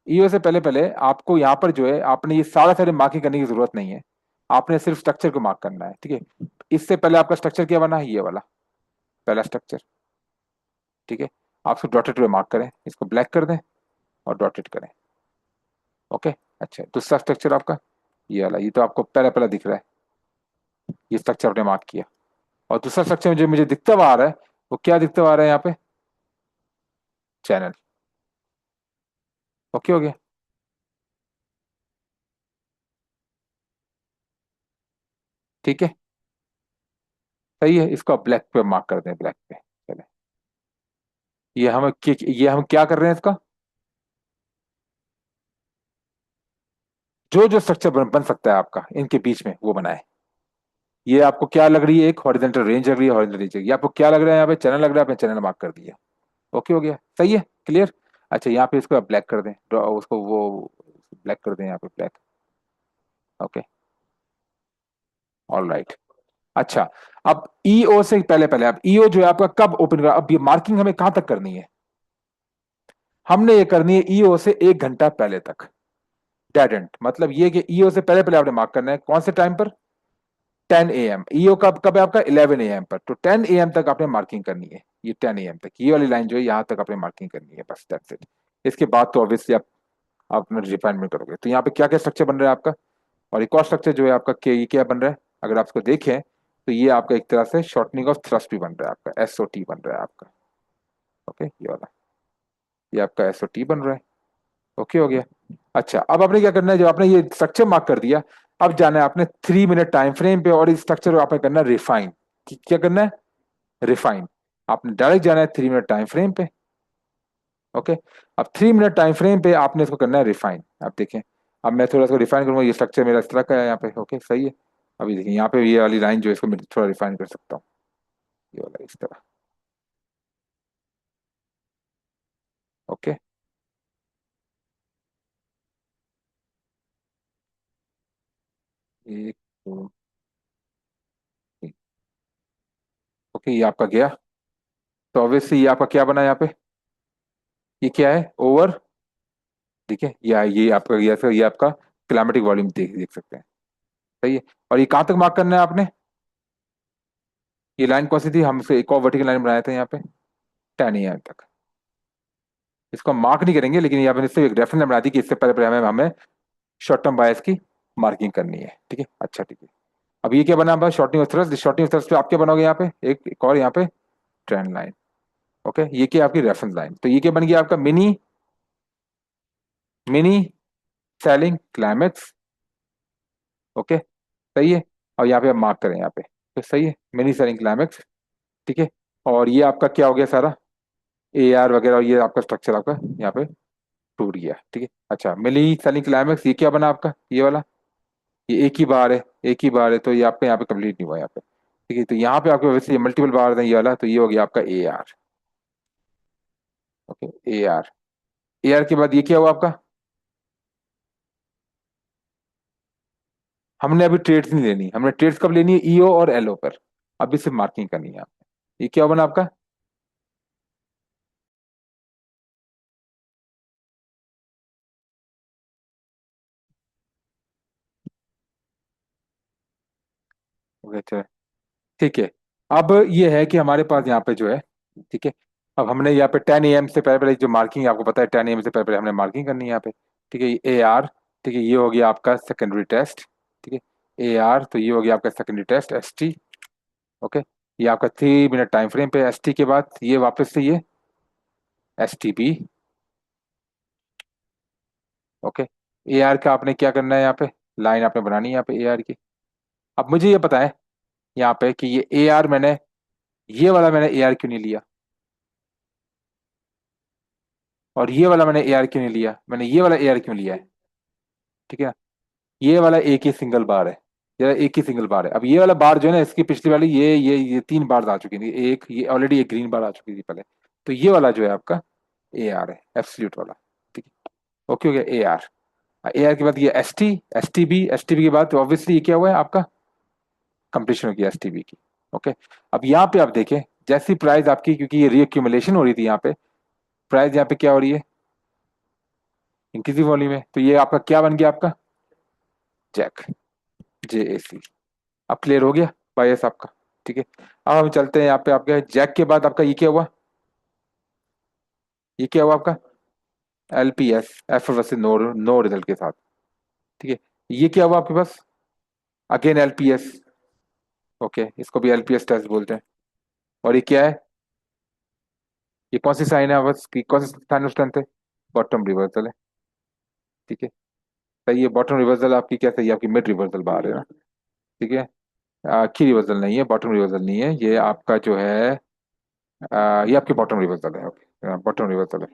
ईओ से पहले पहले आपको यहाँ पर जो है, आपने ये सारा सारे मार्किंग करने की जरूरत नहीं है। आपने सिर्फ स्ट्रक्चर को मार्क करना है। ठीक है। इससे पहले आपका स्ट्रक्चर क्या बना है? ये वाला पहला स्ट्रक्चर। ठीक है। आप इसको डॉटेड पे मार्क करें, इसको ब्लैक कर दें और डॉटेड करें। ओके। अच्छा, दूसरा स्ट्रक्चर आपका ये वाला, ये तो आपको पहला पहला दिख रहा है, ये स्ट्रक्चर आपने मार्क किया। और दूसरा स्ट्रक्चर जो मुझे दिखता हुआ आ रहा है, वो क्या दिखता हुआ आ रहा है यहाँ पे? चैनल। ओके हो गया। ठीक है। सही है, इसको आप ब्लैक पे मार्क कर दें, ब्लैक पे। चले, ये हम क्या कर रहे हैं इसका? जो जो स्ट्रक्चर बन सकता है आपका इनके बीच में, वो बनाए। ये आपको क्या लग रही है? एक हॉरिजॉन्टल रेंज लग रही है, हॉरिजॉन्टल रेंज। ये आपको क्या लग रहा है? यहाँ पे चैनल लग रहा है, आपने चैनल मार्क कर दिया। ओके हो गया, सही है, क्लियर। अच्छा, यहाँ पे इसको आप ब्लैक कर दें, उसको वो ब्लैक कर दें, यहाँ पे ब्लैक। Okay, all right. अच्छा, अब ईओ से पहले पहले, अब ईओ जो है आपका कब ओपन कर, अब ये मार्किंग हमें कहां तक करनी है? हमने ये करनी है ईओ से 1 घंटा पहले तक। डेड एंड मतलब ये कि ईओ से पहले पहले आपने मार्क करना है। कौन से टाइम पर? 10 AM। ईओ कब कब है आपका? 11 AM पर। तो 10 AM तक आपने मार्किंग करनी है। ये 10 AM तक, ये वाली लाइन जो है यहाँ तक आपने मार्किंग करनी है, बस दैट्स इट। इसके बाद तो ऑब्वियसली आप अपना रिफाइनमेंट करोगे। तो यहाँ पे क्या क्या स्ट्रक्चर बन रहा है आपका? और एक और स्ट्रक्चर जो है आपका, ये क्या बन रहा है? अगर आप इसको देखें तो ये आपका एक तरह से शॉर्टनिंग ऑफ थ्रस्ट भी बन रहा है आपका, एसओटी बन रहा है आपका। ओके, ये वाला, ये आपका एसओटी बन रहा है। ओके हो गया। अच्छा, अब आपने क्या करना है? जब आपने ये स्ट्रक्चर मार्क कर दिया, अब जाना है आपने 3 मिनट टाइम फ्रेम पे, और इस स्ट्रक्चर को आपने करना है रिफाइन। क्या करना है? रिफाइन। आपने डायरेक्ट जाना है 3 मिनट टाइम फ्रेम पे। ओके। अब 3 मिनट टाइम फ्रेम पे आपने इसको करना है रिफाइन। आप देखें, अब मैं थोड़ा सा रिफाइन करूंगा। ये स्ट्रक्चर मेरा इस तरह का है यहाँ पे। ओके, सही है। अभी देखिए यहाँ पे ये वाली लाइन जो है, इसको मैं थोड़ा रिफाइन कर सकता हूँ। ये वाला इस तरह। ओके। एक, दो, तीन। ओके, ये आपका गया। तो ऑब्वियसली ये आपका क्या बना यहाँ पे? ये क्या है? ओवर। ठीक है, ये आपका, ये आपका क्लाइमेटिक वॉल्यूम देख देख सकते हैं। सही है। और ये कहाँ तक मार्क करना है आपने? ये लाइन कौन सी थी? हम इसे एक और वर्टिकल लाइन बनाया था यहाँ पे, 10 AM तक। इसको हम मार्क नहीं करेंगे, लेकिन यहाँ पे इससे एक रेफरेंस बना दी कि इससे पहले पहले हमें हमें शॉर्ट टर्म बायस की मार्किंग करनी है। ठीक है, अच्छा ठीक है। अब ये क्या बना हमारा? Shortening of thrust. Shortening of thrust पे आप क्या बनाओगे? यहाँ पे एक और यहाँ पे ट्रेंड लाइन। ओके, ये क्या आपकी रेफरेंस लाइन? तो ये क्या बन गया आपका? Mini mini selling climax. Okay, सही है। और यहाँ पे आप मार्क करें यहाँ पे, तो सही है, मिनी सेलिंग क्लाइमेक्स। ठीक है। और ये आपका क्या हो गया सारा? ए आर वगैरह, और ये आपका स्ट्रक्चर आपका यहाँ पे टूट गया। ठीक है। अच्छा, मिनी सेलिंग क्लाइमेक्स ये क्या बना आपका? ये वाला, ये एक ही बार है, एक ही बार है, तो ये आपका यहाँ पे कंप्लीट नहीं हुआ यहाँ पे। ठीक है। तो यहाँ पे आपके वैसे मल्टीपल बार है ये वाला, तो ये हो गया आपका A R. Okay, A are. A R के बाद ये क्या हुआ आपका? हमने अभी ट्रेड्स नहीं लेनी, हमने ट्रेड्स कब लेनी है? ईओ और एलओ पर। अभी सिर्फ मार्किंग करनी है आपने। ये क्या बना आपका? ओके चलो, ठीक है। अब ये है कि हमारे पास यहाँ पे जो है, ठीक है, अब हमने यहाँ पे 10 AM से पहले पहले जो मार्किंग आपको पता है, 10 AM से पहले पहले हमने मार्किंग करनी है यहाँ पे। ठीक है, ए आर। ठीक है, ये हो गया आपका सेकेंडरी टेस्ट। ठीक है, ए आर, तो ये हो गया आपका secondary test, S T. Okay, ये आपका 3 मिनट टाइम फ्रेम पे। एस टी के बाद ये वापस से ये S T B. Okay, A R का आपने क्या करना है यहाँ पे? लाइन आपने बनानी है यहाँ पे ए आर की। अब मुझे ये पता है यहाँ पे कि ये ए आर मैंने, ये वाला मैंने ए आर क्यों नहीं लिया, और ये वाला मैंने ए आर क्यों नहीं लिया, मैंने ये वाला ए आर क्यों लिया है? ठीक है ना, ये वाला एक ही सिंगल बार है, ये एक ही सिंगल बार है। अब ये वाला बार जो है ना, इसकी पिछली वाली ये 3 बार आ चुकी थी, एक ये ऑलरेडी एक ग्रीन बार आ चुकी थी पहले। तो ये वाला जो है आपका ए आर है, एब्सोल्यूट वाला। ठीक है, ओके हो गया ए आर। ए आर के बाद ये S T, S T B, S T B के बाद ऑब्वियसली ये क्या हुआ है आपका? कंप्लीशन हो गया एस टी बी की। ओके, अब यहाँ पे आप देखें, जैसी प्राइस आपकी, क्योंकि ये रीअक्यूमुलेशन हो रही थी यहाँ पे, प्राइस यहाँ पे क्या हो रही है? इंक्रीजिंग वॉल्यूम है। तो ये आपका क्या बन गया आपका? जैक, जे ए सी। अब क्लियर हो गया बायस आपका? ठीक है, अब हम चलते हैं यहाँ पे आपके जैक के बाद आपका ये क्या हुआ? ये क्या हुआ आपका? LPS, F versus no, no result के साथ। ठीक है, ये क्या हुआ आपके पास? Again LPS. ओके, इसको भी एलपीएस टेस्ट बोलते हैं। और ये क्या है? ये कौन सी साइन है बस की, कौन सी साइन ऑफ स्ट्रेंथ है? बॉटम रिवर्सल है। ठीक है, सही है, बॉटम रिवर्सल आपकी क्या सही है? आपकी मिड रिवर्सल बाहर है ना। ठीक है, की रिवर्सल नहीं है, बॉटम रिवर्सल नहीं है, ये आपका जो है ये आपकी बॉटम रिवर्सल है। ओके, बॉटम रिवर्सल है।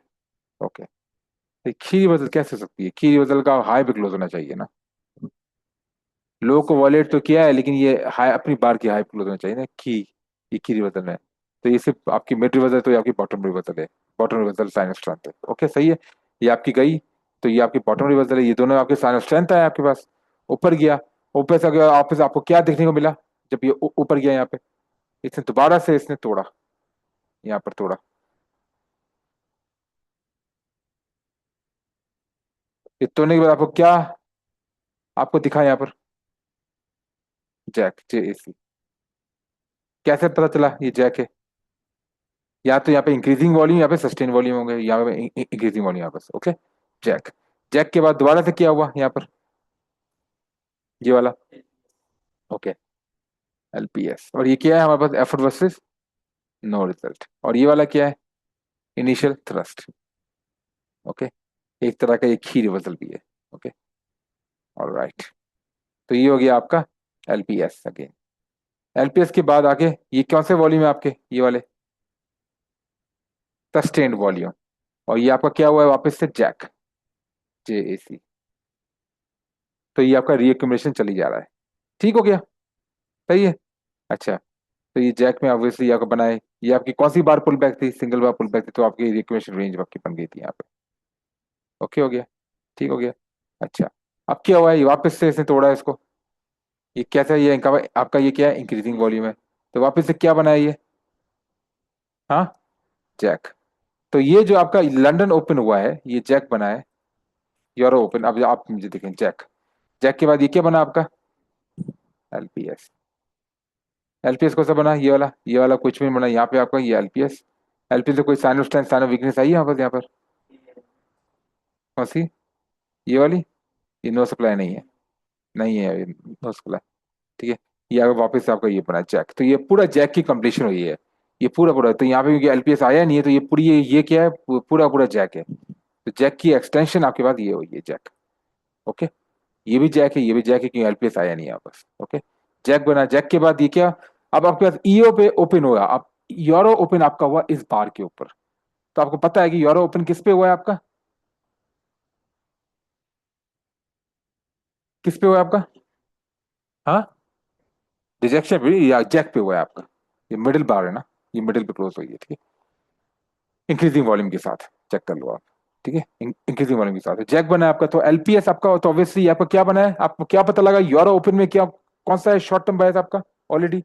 ओके, तो की रिवर्सल कैसे हो सकती है? की रिवर्सल का हाई पे क्लोज होना चाहिए ना। लो को वॉलेट तो किया है, लेकिन ये हाई अपनी बार की हाई पे क्लोज होना चाहिए ना की। ये की रिवर्सल है, तो ये सिर्फ आपकी मिड रिवर्सल, तो ये आपकी बॉटम रिवर्सल है। Bottom reversal sign of strength है। ओके, सही है, ये आपकी गई। तो ये आपकी बॉटम रिवर्सल है, ये दोनों आपके साइन ऑफ स्ट्रेंथ है आपके पास। ऊपर गया, ऊपर से अगर ऑफिस आपको क्या देखने को मिला? जब ये ऊपर गया यहाँ पे, इसने दोबारा से इसने तोड़ा, यहाँ पर तोड़ा। ये तोड़ने के बाद आपको क्या आपको दिखा यहाँ पर? जैक, जे ए सी। कैसे पता चला ये जैक है? या तो यहाँ पे इंक्रीजिंग वॉल्यूम, यहाँ पे सस्टेन वॉल्यूम होंगे, यहाँ पे इंक्रीजिंग वॉल्यूम यहाँ पर। Okay, Jack. जैक के बाद दोबारा से क्या हुआ यहाँ पर? ये वाला। Okay, LPS. और ये क्या है हमारे पास? Effort versus no result. और ये वाला क्या है? Initial thrust. ओके, एक तरह का ये खी रिवर्सल भी है। Okay, alright. तो ये हो गया आपका एलपीएस अगेन। एलपीएस के बाद आगे ये कौन से वॉल्यूम है आपके? ये वाले सस्टेन्ड वॉल्यूम। और ये आपका क्या हुआ है वापस से? जैक, जे ए सी। तो ये आपका रीअक्यूमुलेशन चली जा रहा है। ठीक हो गया, सही है। अच्छा, तो ये जैक में ऑब्वियसली आपको बनाए, ये आपकी कौन सी बार पुल बैक थी? सिंगल बार पुल बैक थी, तो आपकी रीअक्यूमुलेशन रेंज आपकी बन गई थी यहाँ पे। ओके हो गया, ठीक हो गया। अच्छा, अब क्या हुआ है? ये वापस से इसने तोड़ा है इसको। ये कैसा है? ये इनका आपका ये क्या है? इंक्रीजिंग वॉल्यूम है। तो वापस से क्या बनाया ये? हाँ, जैक। तो ये जो आपका लंदन ओपन हुआ है, ये जैक बना है। यूरो ओपन, अब आप मुझे देखें, जैक। जैक के बाद ये क्या बना आपका? एलपीएस। एलपीएस कौन सा बना? ये वाला कुछ भी नहीं बना यहाँ पे आपका, ये एलपीएस। एलपीएस से कोई sign of strength, sign of weakness आई है यहाँ पर? कौन सी? ये वाली? ये नो सप्लाई नहीं है, नहीं है ये नो सप्लाई। ठीक है, ये अगर वापस से आपका ये बना जैक, तो ये पूरा जैक की कंप्लीशन हुई है। ये पूरा पूरा, तो यहाँ पे क्योंकि एलपीएस आया नहीं है, तो ये पूरी ये क्या है? पूरा पूरा जैक है। तो जैक की एक्सटेंशन आपके पास ये हुई है, जैक। ओके, ये भी जैक है, ये भी जैक है, क्योंकि एलपीएस आया नहीं है वापस। ओके, जैक बना। जैक के बाद ये क्या? अब आपके पास ईओ पे ओपन हुआ। अब यूरो ओपन आपका हुआ इस बार के ऊपर। तो आपको पता है कि यूरो ओपन किस पे हुआ है आपका? किस पे हुआ है आपका? हाँ, रिजेक्शन भी या जैक पे हुआ है आपका? ये मिडिल बार है ना, ये मिडिल पे क्लोज हुई है। ठीक है, इंक्रीजिंग वॉल्यूम के साथ चेक कर लो आप। ठीक है, इंक्रीजिंग वॉल्यूम के साथ जैक बना है आपका, तो एलपीएस आपका, तो ऑब्वियसली आपका क्या बना है, आपको क्या पता लगा यूरो ओपन में क्या, कौन सा है शॉर्ट टर्म बायस आपका ऑलरेडी?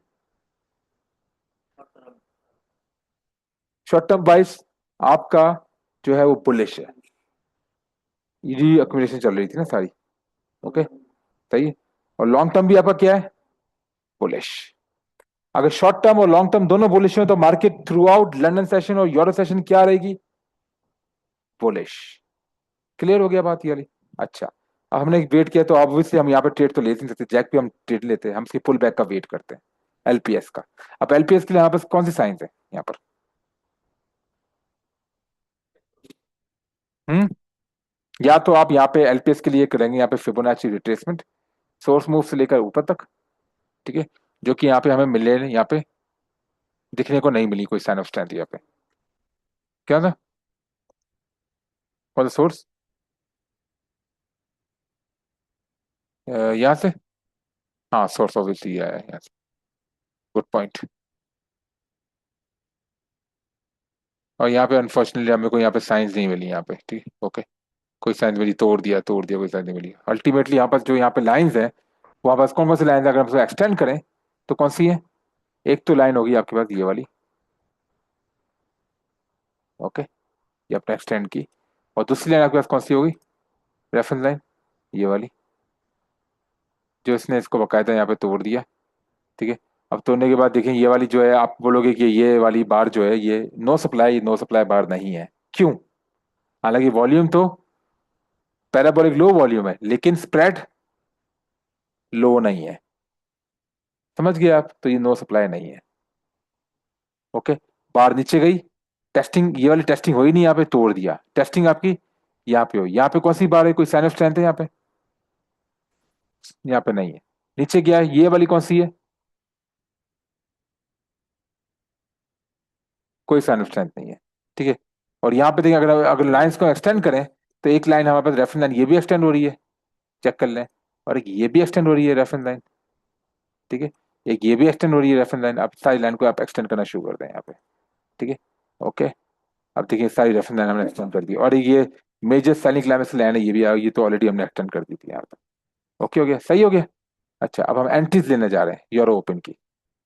शॉर्ट टर्म बायस आपका जो है वो बुलिश है, री अक्यूमुलेशन चल रही थी ना सारी। ओके, सही है। और लॉन्ग टर्म भी आपका क्या है, बुलिश। अगर शॉर्ट टर्म और लॉन्ग टर्म दोनों बुलिश हो तो market through out London session और यूरो सेशन क्या रहेगी, बुलिश। क्लियर हो गया बात ये वाली? अच्छा, अब हमने वेट किया तो ऑब्वियसली हम यहाँ पे ट्रेड तो ले नहीं सकते, जैक पे हम ट्रेड लेते हैं, हम इसके पुल बैक का वेट करते हैं, एलपीएस का। अब एलपीएस के लिए यहाँ पर कौन सी साइंस है यहाँ पर? हम्म या तो आप यहाँ पे एलपीएस के लिए करेंगे यहाँ पे फिबोनाची रिट्रेसमेंट, सोर्स मूव से लेकर ऊपर तक, ठीक है, जो कि यहाँ पे हमें मिले यहाँ पे दिखने को नहीं मिली कोई साइन ऑफ स्ट्रेंथ यहाँ पे। क्या था, कौन सा सोर्स? यहाँ से, हाँ सोर्स ऑब्वियसली आया है यहाँ से। Good point. और यहाँ पे अनफॉर्चुनेटली हमें को यहाँ पे साइंस नहीं मिली यहाँ पे, ठीक है, ओके। कोई साइंस मिली, तोड़ दिया, कोई साइंस नहीं मिली अल्टीमेटली। यहाँ पर जो यहाँ पे लाइंस है, वहाँ पास कौन कौन सी लाइन है, अगर हम उसको एक्सटेंड करें तो कौन सी है? एक तो लाइन होगी आपके पास ये वाली, ओके, ये आपने एक्सटेंड की। और दूसरी लाइन आपके पास कौन सी होगी, रेफरेंस लाइन, ये वाली, जो इसने इसको बकायदा यहाँ पे तोड़ दिया, ठीक है। अब तोड़ने के बाद देखें ये वाली जो है, आप बोलोगे कि ये वाली बार जो है ये नो सप्लाई बार नहीं है, क्यों? हालांकि वॉल्यूम तो पैराबोलिक लो वॉल्यूम है, लेकिन स्प्रेड लो नहीं है, समझ गए आप? तो ये नो सप्लाई नहीं है, ओके। बार नीचे गई, टेस्टिंग, ये वाली टेस्टिंग हुई नहीं, यहाँ पे तोड़ दिया, टेस्टिंग आपकी यहाँ पे हुई। यहाँ पे कौन सी बार है, कोई साइन ऑफ स्ट्रेंथ है यहाँ पे? यहाँ पे नहीं है। नीचे गया, ये वाली कौन सी है, कोई साइन ऑफ स्ट्रेंथ नहीं है, ठीक है। और यहाँ पे देखिए, अगर अगर लाइंस को एक्सटेंड करें तो एक लाइन हमारे पास रेफरेंस लाइन ये भी एक्सटेंड हो रही है, चेक कर लें। और एक ये भी एक्सटेंड हो रही है रेफरेंस लाइन, ठीक है। एक ये भी एक्सटेंड हो रही है रेफरेंस लाइन, अब सारी लाइन को आप एक्सटेंड करना शुरू कर दें यहाँ पे, ठीक है, ओके। अब देखिए सारी रेफरेंस लाइन हमने एक्सटेंड कर दी, और ये मेजर सेलिंग क्लाइमेक्स लाइन है ये भी ये तो ऑलरेडी हमने एक्सटेंड कर दी थी यहाँ पे। ओके हो गया, सही हो गया। अच्छा, अब हम एंट्रीज लेने जा रहे हैं यूरो ओपन की।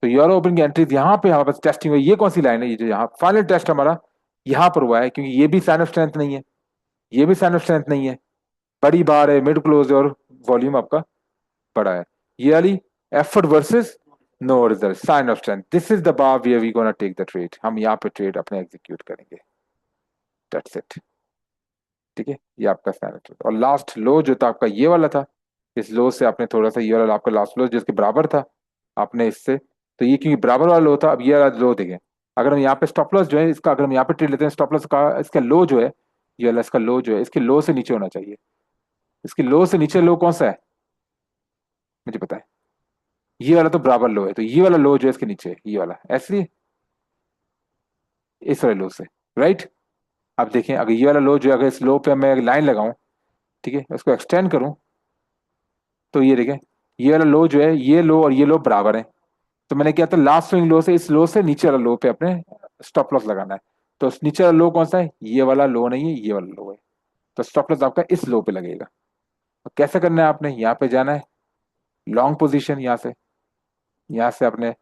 तो यूरो ओपन की एंट्रीज यहाँ पे हमारे पास टेस्टिंग हुई, ये कौन सी लाइन है, ये जो यहाँ फाइनल टेस्ट हमारा यहाँ पर हुआ है, क्योंकि ये भी साइन ऑफ स्ट्रेंथ नहीं है, ये भी साइन ऑफ स्ट्रेंथ नहीं है, बड़ी बार है, मिड क्लोज है, और वॉल्यूम आपका बड़ा है। ये वाली effort versus no result, sign of strength, this is the bar where we gonna take the trade, हम यहाँ पे ट्रेड अपने एग्जीक्यूट करेंगे, दैट्स इट, ठीक है। ये आपका साइन ऑफ स्ट्रेंथ। और लास्ट लो जो था आपका ये वाला था, इस लो से आपने थोड़ा सा, ये वाला आपका लास्ट लो जिसके बराबर था, आपने इससे, तो ये क्योंकि बराबर वाला लो था, अब ये वाला लो देखें, अगर हम यहाँ पे स्टॉप लॉस जो है इसका, अगर हम यहाँ पे ट्रेड लेते हैं स्टॉप लॉस का, इसका लो जो है, ये वाला इसका लो जो है, इसके लो से नीचे होना चाहिए। इसकी लो से नीचे लो कौन सा है, मुझे पता है, ये वाला तो बराबर लो है, तो ये वाला लो जो है इसके नीचे है, ये वाला ऐसे, इस वाले लो से, राइट। अब देखें, अगर ये वाला लो जो है, अगर इस लो पे मैं लाइन लगाऊं, ठीक है, उसको एक्सटेंड करूं, तो ये देखें, ये वाला लो जो है, ये लो और ये लो बराबर है, तो मैंने क्या था, लास्ट स्विंग लो से इस लो से नीचे वाला लो पे अपने स्टॉप लॉस लगाना है। तो नीचे वाला लो कौन सा है, ये वाला लो नहीं है, ये वाला लो है, तो स्टॉप लॉस आपका इस लो पे लगेगा। तो कैसे करना है, आपने यहाँ पे जाना है, लॉन्ग पोजीशन, यहाँ से अपने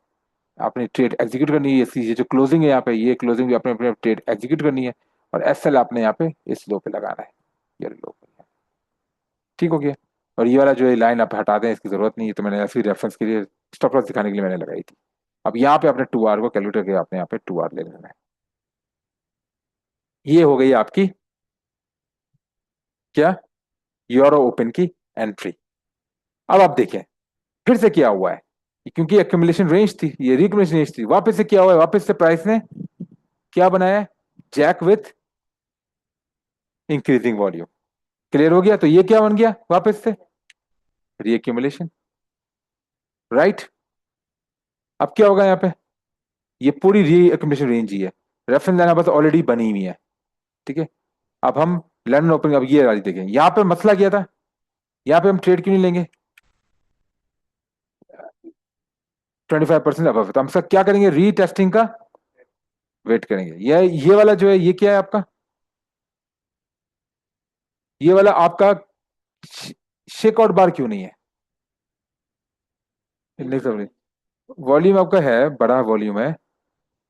अपनी ट्रेड एग्जीक्यूट करनी है, ये जो क्लोजिंग है यहाँ पे, ये क्लोजिंग भी अपने अपने ट्रेड एग्जीक्यूट करनी है, और एसएल आपने यहाँ पे इस लो पे लगाना है, ये लो पे, ठीक हो गया। और ये वाला जो है लाइन आप हटा दें, इसकी जरूरत नहीं है, तो मैंने ऐसे रेफरेंस के लिए, स्टॉप लॉस दिखाने के लिए मैंने लगाई थी। अब यहाँ पे अपने 2 आर को कैलकुलेट करके आपने यहाँ पे 2 आर ले लेना है। ये हो गई आपकी क्या, यूरो ओपन की एंट्री। अब आप देखें फिर से क्या हुआ है, क्योंकि एक्यूमुलेशन रेंज थी, ये रिकमेंडेशन रेंज थी, वापस से क्या हुआ है, वापस से प्राइस ने क्या बनाया है, jack with increasing volume. Clear हो गया? तो ये क्या बन गया वापस से, रीएक्यूमुलेशन, राइट। अब क्या होगा यहाँ पे, ये पूरी रीएक्यूमुलेशन रेंज ही है, रेफरेंस लाइन बस ऑलरेडी बनी हुई है, ठीक है। अब हम लंदन ओपन, अब ये वाली देखें, यहाँ पे मसला क्या था, यहाँ पे हम ट्रेड क्यों नहीं लेंगे, 25% अब तो हम सब क्या करेंगे, रीटेस्टिंग का वेट करेंगे। ये वाला जो है ये क्या है आपका, ये वाला आपका शेकआउट बार क्यों नहीं है? नहीं समझे? वॉल्यूम आपका है, बड़ा वॉल्यूम है,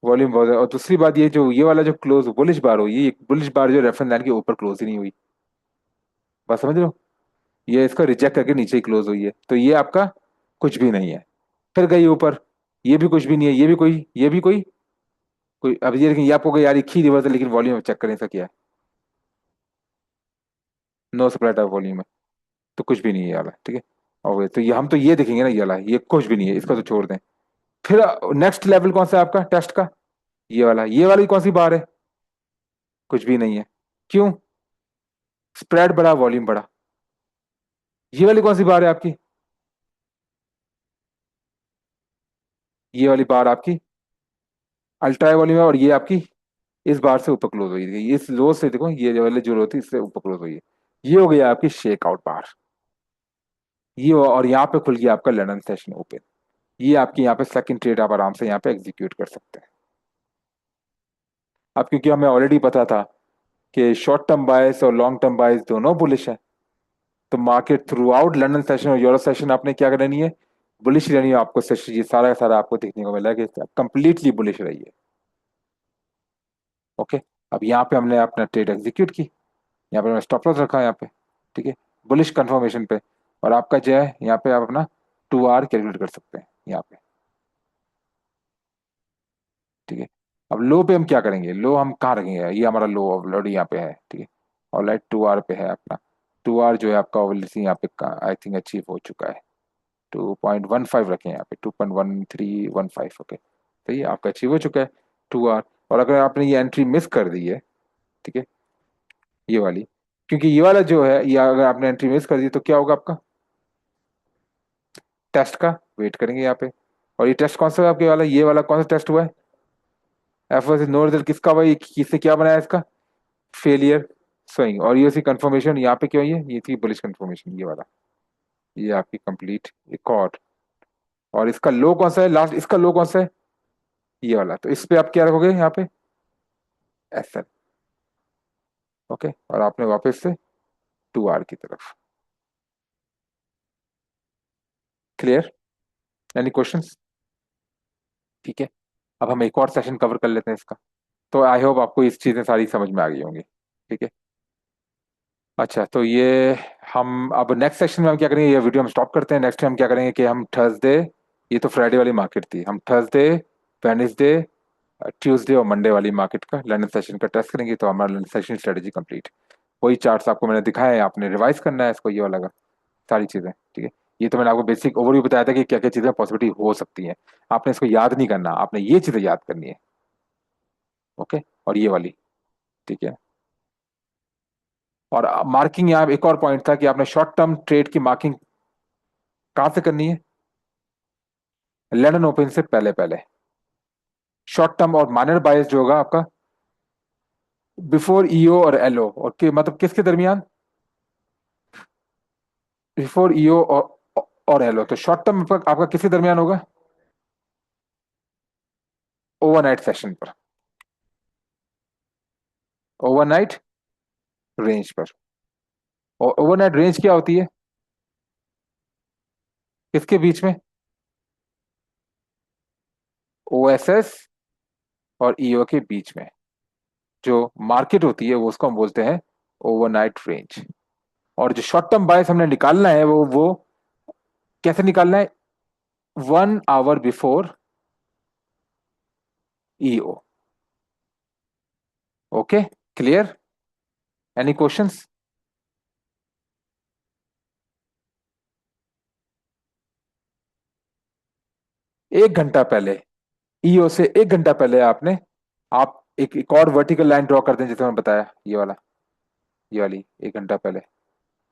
वॉल्यूम बहुत है। और दूसरी बात, ये जो ये वाला जो क्लोज बुलिश बार हुई, ये बुलिश बार जो रेफरेंस लाइन के ऊपर क्लोज ही नहीं हुई। बात समझ रहे हो? ये इसको रिजेक्ट करके नीचे ही क्लोज हुई है, तो ये आपका कुछ भी नहीं है। फिर गई ऊपर, ये भी कुछ भी नहीं है, ये भी कोई, ये भी कोई, कोई अब ये, लेकिन ये आपको यार एक ही रिवर्स है, लेकिन वॉल्यूम चेक करें इसका क्या है। नो सप्लाई टाइप वॉल्यूम है, तो कुछ भी नहीं है ये वाला, ठीक है। और तो ये हम तो ये देखेंगे ना, ये वाला ये कुछ भी नहीं है, इसको तो छोड़ दें। फिर नेक्स्ट लेवल कौन सा है आपका टेस्ट का? ये वाला, ये वाली कौन सी बार है? कुछ भी नहीं है। क्यों? स्प्रेड बड़ा, वॉल्यूम बड़ा। ये वाली कौन सी बार है आपकी? ये वाली बार आपकी अल्ट्रा वॉल्यूम है, और ये आपकी इस बार से ऊपर क्लोज हुई थी, इस लो से देखो, ये वाले जो लो थी इससे ऊपर क्लोज हुई है। ये हो गया आपकी शेक आउट बार। और यहाँ पे खुल गया आपका लंदन सेशन ओपन। ये आपकी यहाँ पे सेकंड ट्रेड आप आराम से यहाँ पे एग्जीक्यूट कर सकते हैं। अब क्योंकि हमें ऑलरेडी पता था कि शॉर्ट टर्म बायस और लॉन्ग टर्म बायस दोनों बुलिश है, तो market through out London session और यूरो सेशन आपने क्या करनी है? बुलिश रहनी है आपको। सेशन ये सारा का सारा आपको देखने को मिला है कि कंप्लीटली बुलिश रही है। ओके। अब यहाँ पे हमने अपना ट्रेड एग्जीक्यूट की, यहाँ पे हमने स्टॉप लॉस रखा है यहाँ पे, ठीक है, बुलिश कंफर्मेशन पे। और आपका जो है यहाँ पे आप अपना 2 आवर कैलकुलेट कर सकते हैं यहाँ पे, ठीक है। अब लो पे हम क्या करेंगे? लो हम कहाँ रखेंगे? ये हमारा लो ऑलरेडी यहाँ पे है, ठीक है। और लाइट 2 आवर पे है अपना। 2 आवर जो है आपका ऑब्वियसली यहाँ पे आई थिंक अचीव हो चुका है। 2.15 रखें यहाँ पे, 2.1315, ओके, तो ये आपका अचीव हो चुका है 2 आवर। और अगर आपने ये एंट्री मिस कर दी है, ठीक है, ये वाली, क्योंकि ये वाला जो है, ये अगर आपने एंट्री मिस कर दी तो क्या होगा आपका? टेस्ट का वेट करेंगे यहाँ पे। और ये टेस्ट कौन सा है आपके वाला? ये वाला कौन सा टेस्ट हुआ है? एफ वर्सेस नो रिजल्ट किसका हुआ? ये किससे क्या बनाया इसका? Failure swing. और ये उसी कंफर्मेशन यहाँ पे क्यों? ये थी बुलिश कंफर्मेशन, ये वाला, ये आपकी कंप्लीट एक और इसका लो कौन सा है लास्ट? इसका लो कौन सा है? ये वाला। तो इस पे आप क्या रखोगे यहाँ पे? S L. ओके, और आपने वापस से 2 आवर की तरफ। क्लियर? Any questions? ठीक है। अब हम एक और सेशन कवर कर लेते हैं इसका। तो आई होप आपको इस चीजें सारी समझ में आ गई होंगी, ठीक है। अच्छा, तो ये हम अब नेक्स्ट सेशन में हम क्या करेंगे, ये वीडियो हम स्टॉप करते हैं। नेक्स्ट टाइम क्या करेंगे कि हम थर्सडे, ये तो फ्राइडे वाली मार्केट थी, हम थर्सडे, वेडनेसडे, ट्यूसडे और मंडे वाली मार्केट का लंदन सेशन का टेस्ट करेंगे, तो हमारा लंदन सेशन स्ट्रेटेजी कंप्लीट। वही चार्ट्स आपको मैंने दिखाया है, आपने रिवाइज करना है इसको, ये वाला का सारी चीजें, ठीक है। ये तो मैंने आपको बेसिक ओवरव्यू बताया था कि क्या क्या चीजें पॉसिबिलिटी हो सकती हैं। आपने इसको याद नहीं करना, आपने ये चीजें याद करनी है। ओके। और ये वाली, ठीक है। और मार्किंग, यहाँ एक और पॉइंट था कि आपने शॉर्ट टर्म ट्रेड की मार्किंग कहाँ से करनी है? लंदन ओपन से पहले पहले। शॉर्ट टर्म और माइनर बायस जो होगा आपका बिफोर ईओ और एलओ, और मतलब किसके दरमियान? बिफोर ईओ और एलओ। तो शॉर्ट टर्म आपका किसके दरमियान होगा? ओवरनाइट सेशन पर, ओवरनाइट रेंज पर। और ओवरनाइट रेंज क्या होती है? किसके बीच में? ओएसएस और ईओ के बीच में जो मार्केट होती है वो, उसको हम बोलते हैं ओवरनाइट रेंज। और जो शॉर्ट टर्म बायस हमने निकालना है वो कैसे निकालना है? 1 hour before EO. Okay, clear? Any questions? 1 घंटा पहले, ईओ से 1 घंटा पहले आपने, आप एक और वर्टिकल लाइन ड्रॉ कर दें, जैसे मैंने बताया, ये वाला, ये वाली 1 घंटा पहले,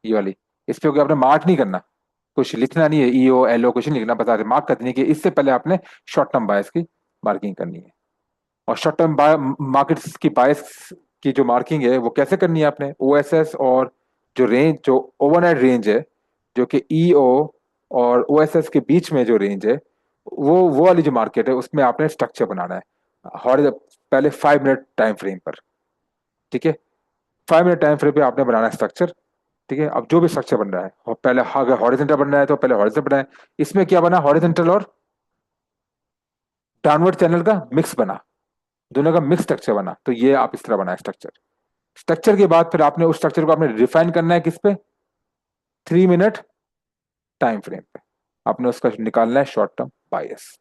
ये वाली। इस पे आपने मार्क नहीं करना, कुछ लिखना नहीं है, ईओ एलओ कुछ नहीं लिखना, बता रहे मार्क कर देनी कि इससे पहले आपने शॉर्ट टर्म बायस की मार्किंग करनी है। और शॉर्ट टर्म मार्केट्स की बायस की जो मार्किंग है वो कैसे करनी है आपने? ओएसएस और जो रेंज, जो ओवरनाइट रेंज है, जो कि ईओ और ओएसएस के बीच में जो रेंज है, वो वाली जो मार्केट है उसमें आपने स्ट्रक्चर बनाना है। पहले 5 मिनट टाइम फ्रेम पर, ठीक है। 5 मिनट टाइम फ्रेम पे आपने बनाना है स्ट्रक्चर। ठीक है, अब जो भी स्ट्रक्चर बन रहा है, पहले अगर हॉरिजॉन्टल बन रहा है तो पहले हॉरिजॉन्टल बना है। इसमें क्या बना, हॉरिजॉन्टल और डाउनवर्ड चैनल का मिक्स बना, दोनों का मिक्स स्ट्रक्चर बना। तो ये आप इस तरह बनाए स्ट्रक्चर। स्ट्रक्चर के बाद फिर आपने उस स्ट्रक्चर को आपने रिफाइन करना है किस पे, 3 मिनट टाइम फ्रेम पे। आपने उसका निकालना है शॉर्ट टर्म बायस।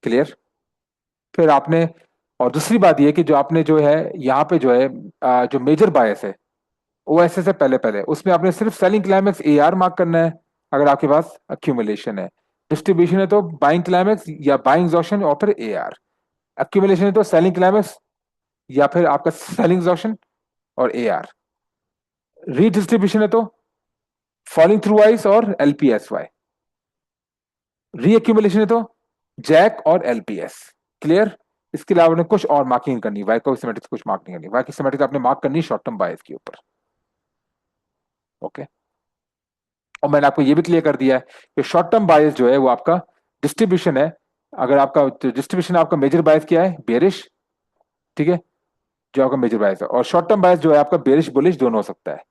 क्लियर। फिर आपने, और दूसरी बात ये कि जो आपने जो है यहाँ पे जो है जो मेजर बायस है ओएसए से पहले पहले उसमें आपने सिर्फ selling climax A R mark करना है, अगर आपके पास अक्यूमुलेशन है। डिस्ट्रीब्यूशन है तो बाइंग क्लाइमेक्स या बाइंग एग्जॉशन और फिर ए आर। अक्यूमुलेशन है तो सेलिंग क्लाइमेक्स या फिर आपका सेलिंग एग्जॉशन और ए आर। रीडिस्ट्रीब्यूशन है तो फॉलिंग थ्रू वाइस और एलपीएस वाई। रीअक्यूमुलेशन है तो जैक और एलपीएस। क्लियर। इसके अलावा आपने कुछ और मार्किंग करनी, वाई को सिमेट्रिक कुछ मार्क नहीं करनी, वाई की सिमेट्रिक आपने मार्क करनी शॉर्ट टर्म बायस के ऊपर। ओके। और मैंने आपको ये भी क्लियर कर दिया है कि शॉर्ट टर्म बायस जो है वो आपका डिस्ट्रीब्यूशन है। अगर आपका डिस्ट्रीब्यूशन आपका मेजर बायस क्या है, बेरिश। ठीक है, जो आपका मेजर बायस है। और शॉर्ट टर्म बायस जो है आपका बेरिश बुलिश दोनों हो सकता है।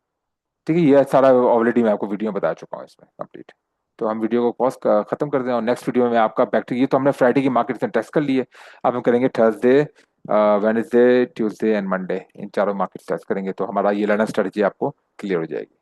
ठीक है, ये सारा ऑलरेडी मैं आपको वीडियो में बता चुका हूँ इसमें कंप्लीट। तो हम वीडियो को पॉज खत्म कर दें और नेक्स्ट वीडियो में आपका बैक टू, ये तो हमने फ्राइडे की मार्केट से टेस्ट कर लिए। अब हम करेंगे Thursday, Wednesday, Tuesday and Monday, इन चारों मार्केट टेस्ट करेंगे तो हमारा ये लर्नर स्ट्रेटजी आपको क्लियर हो जाएगी।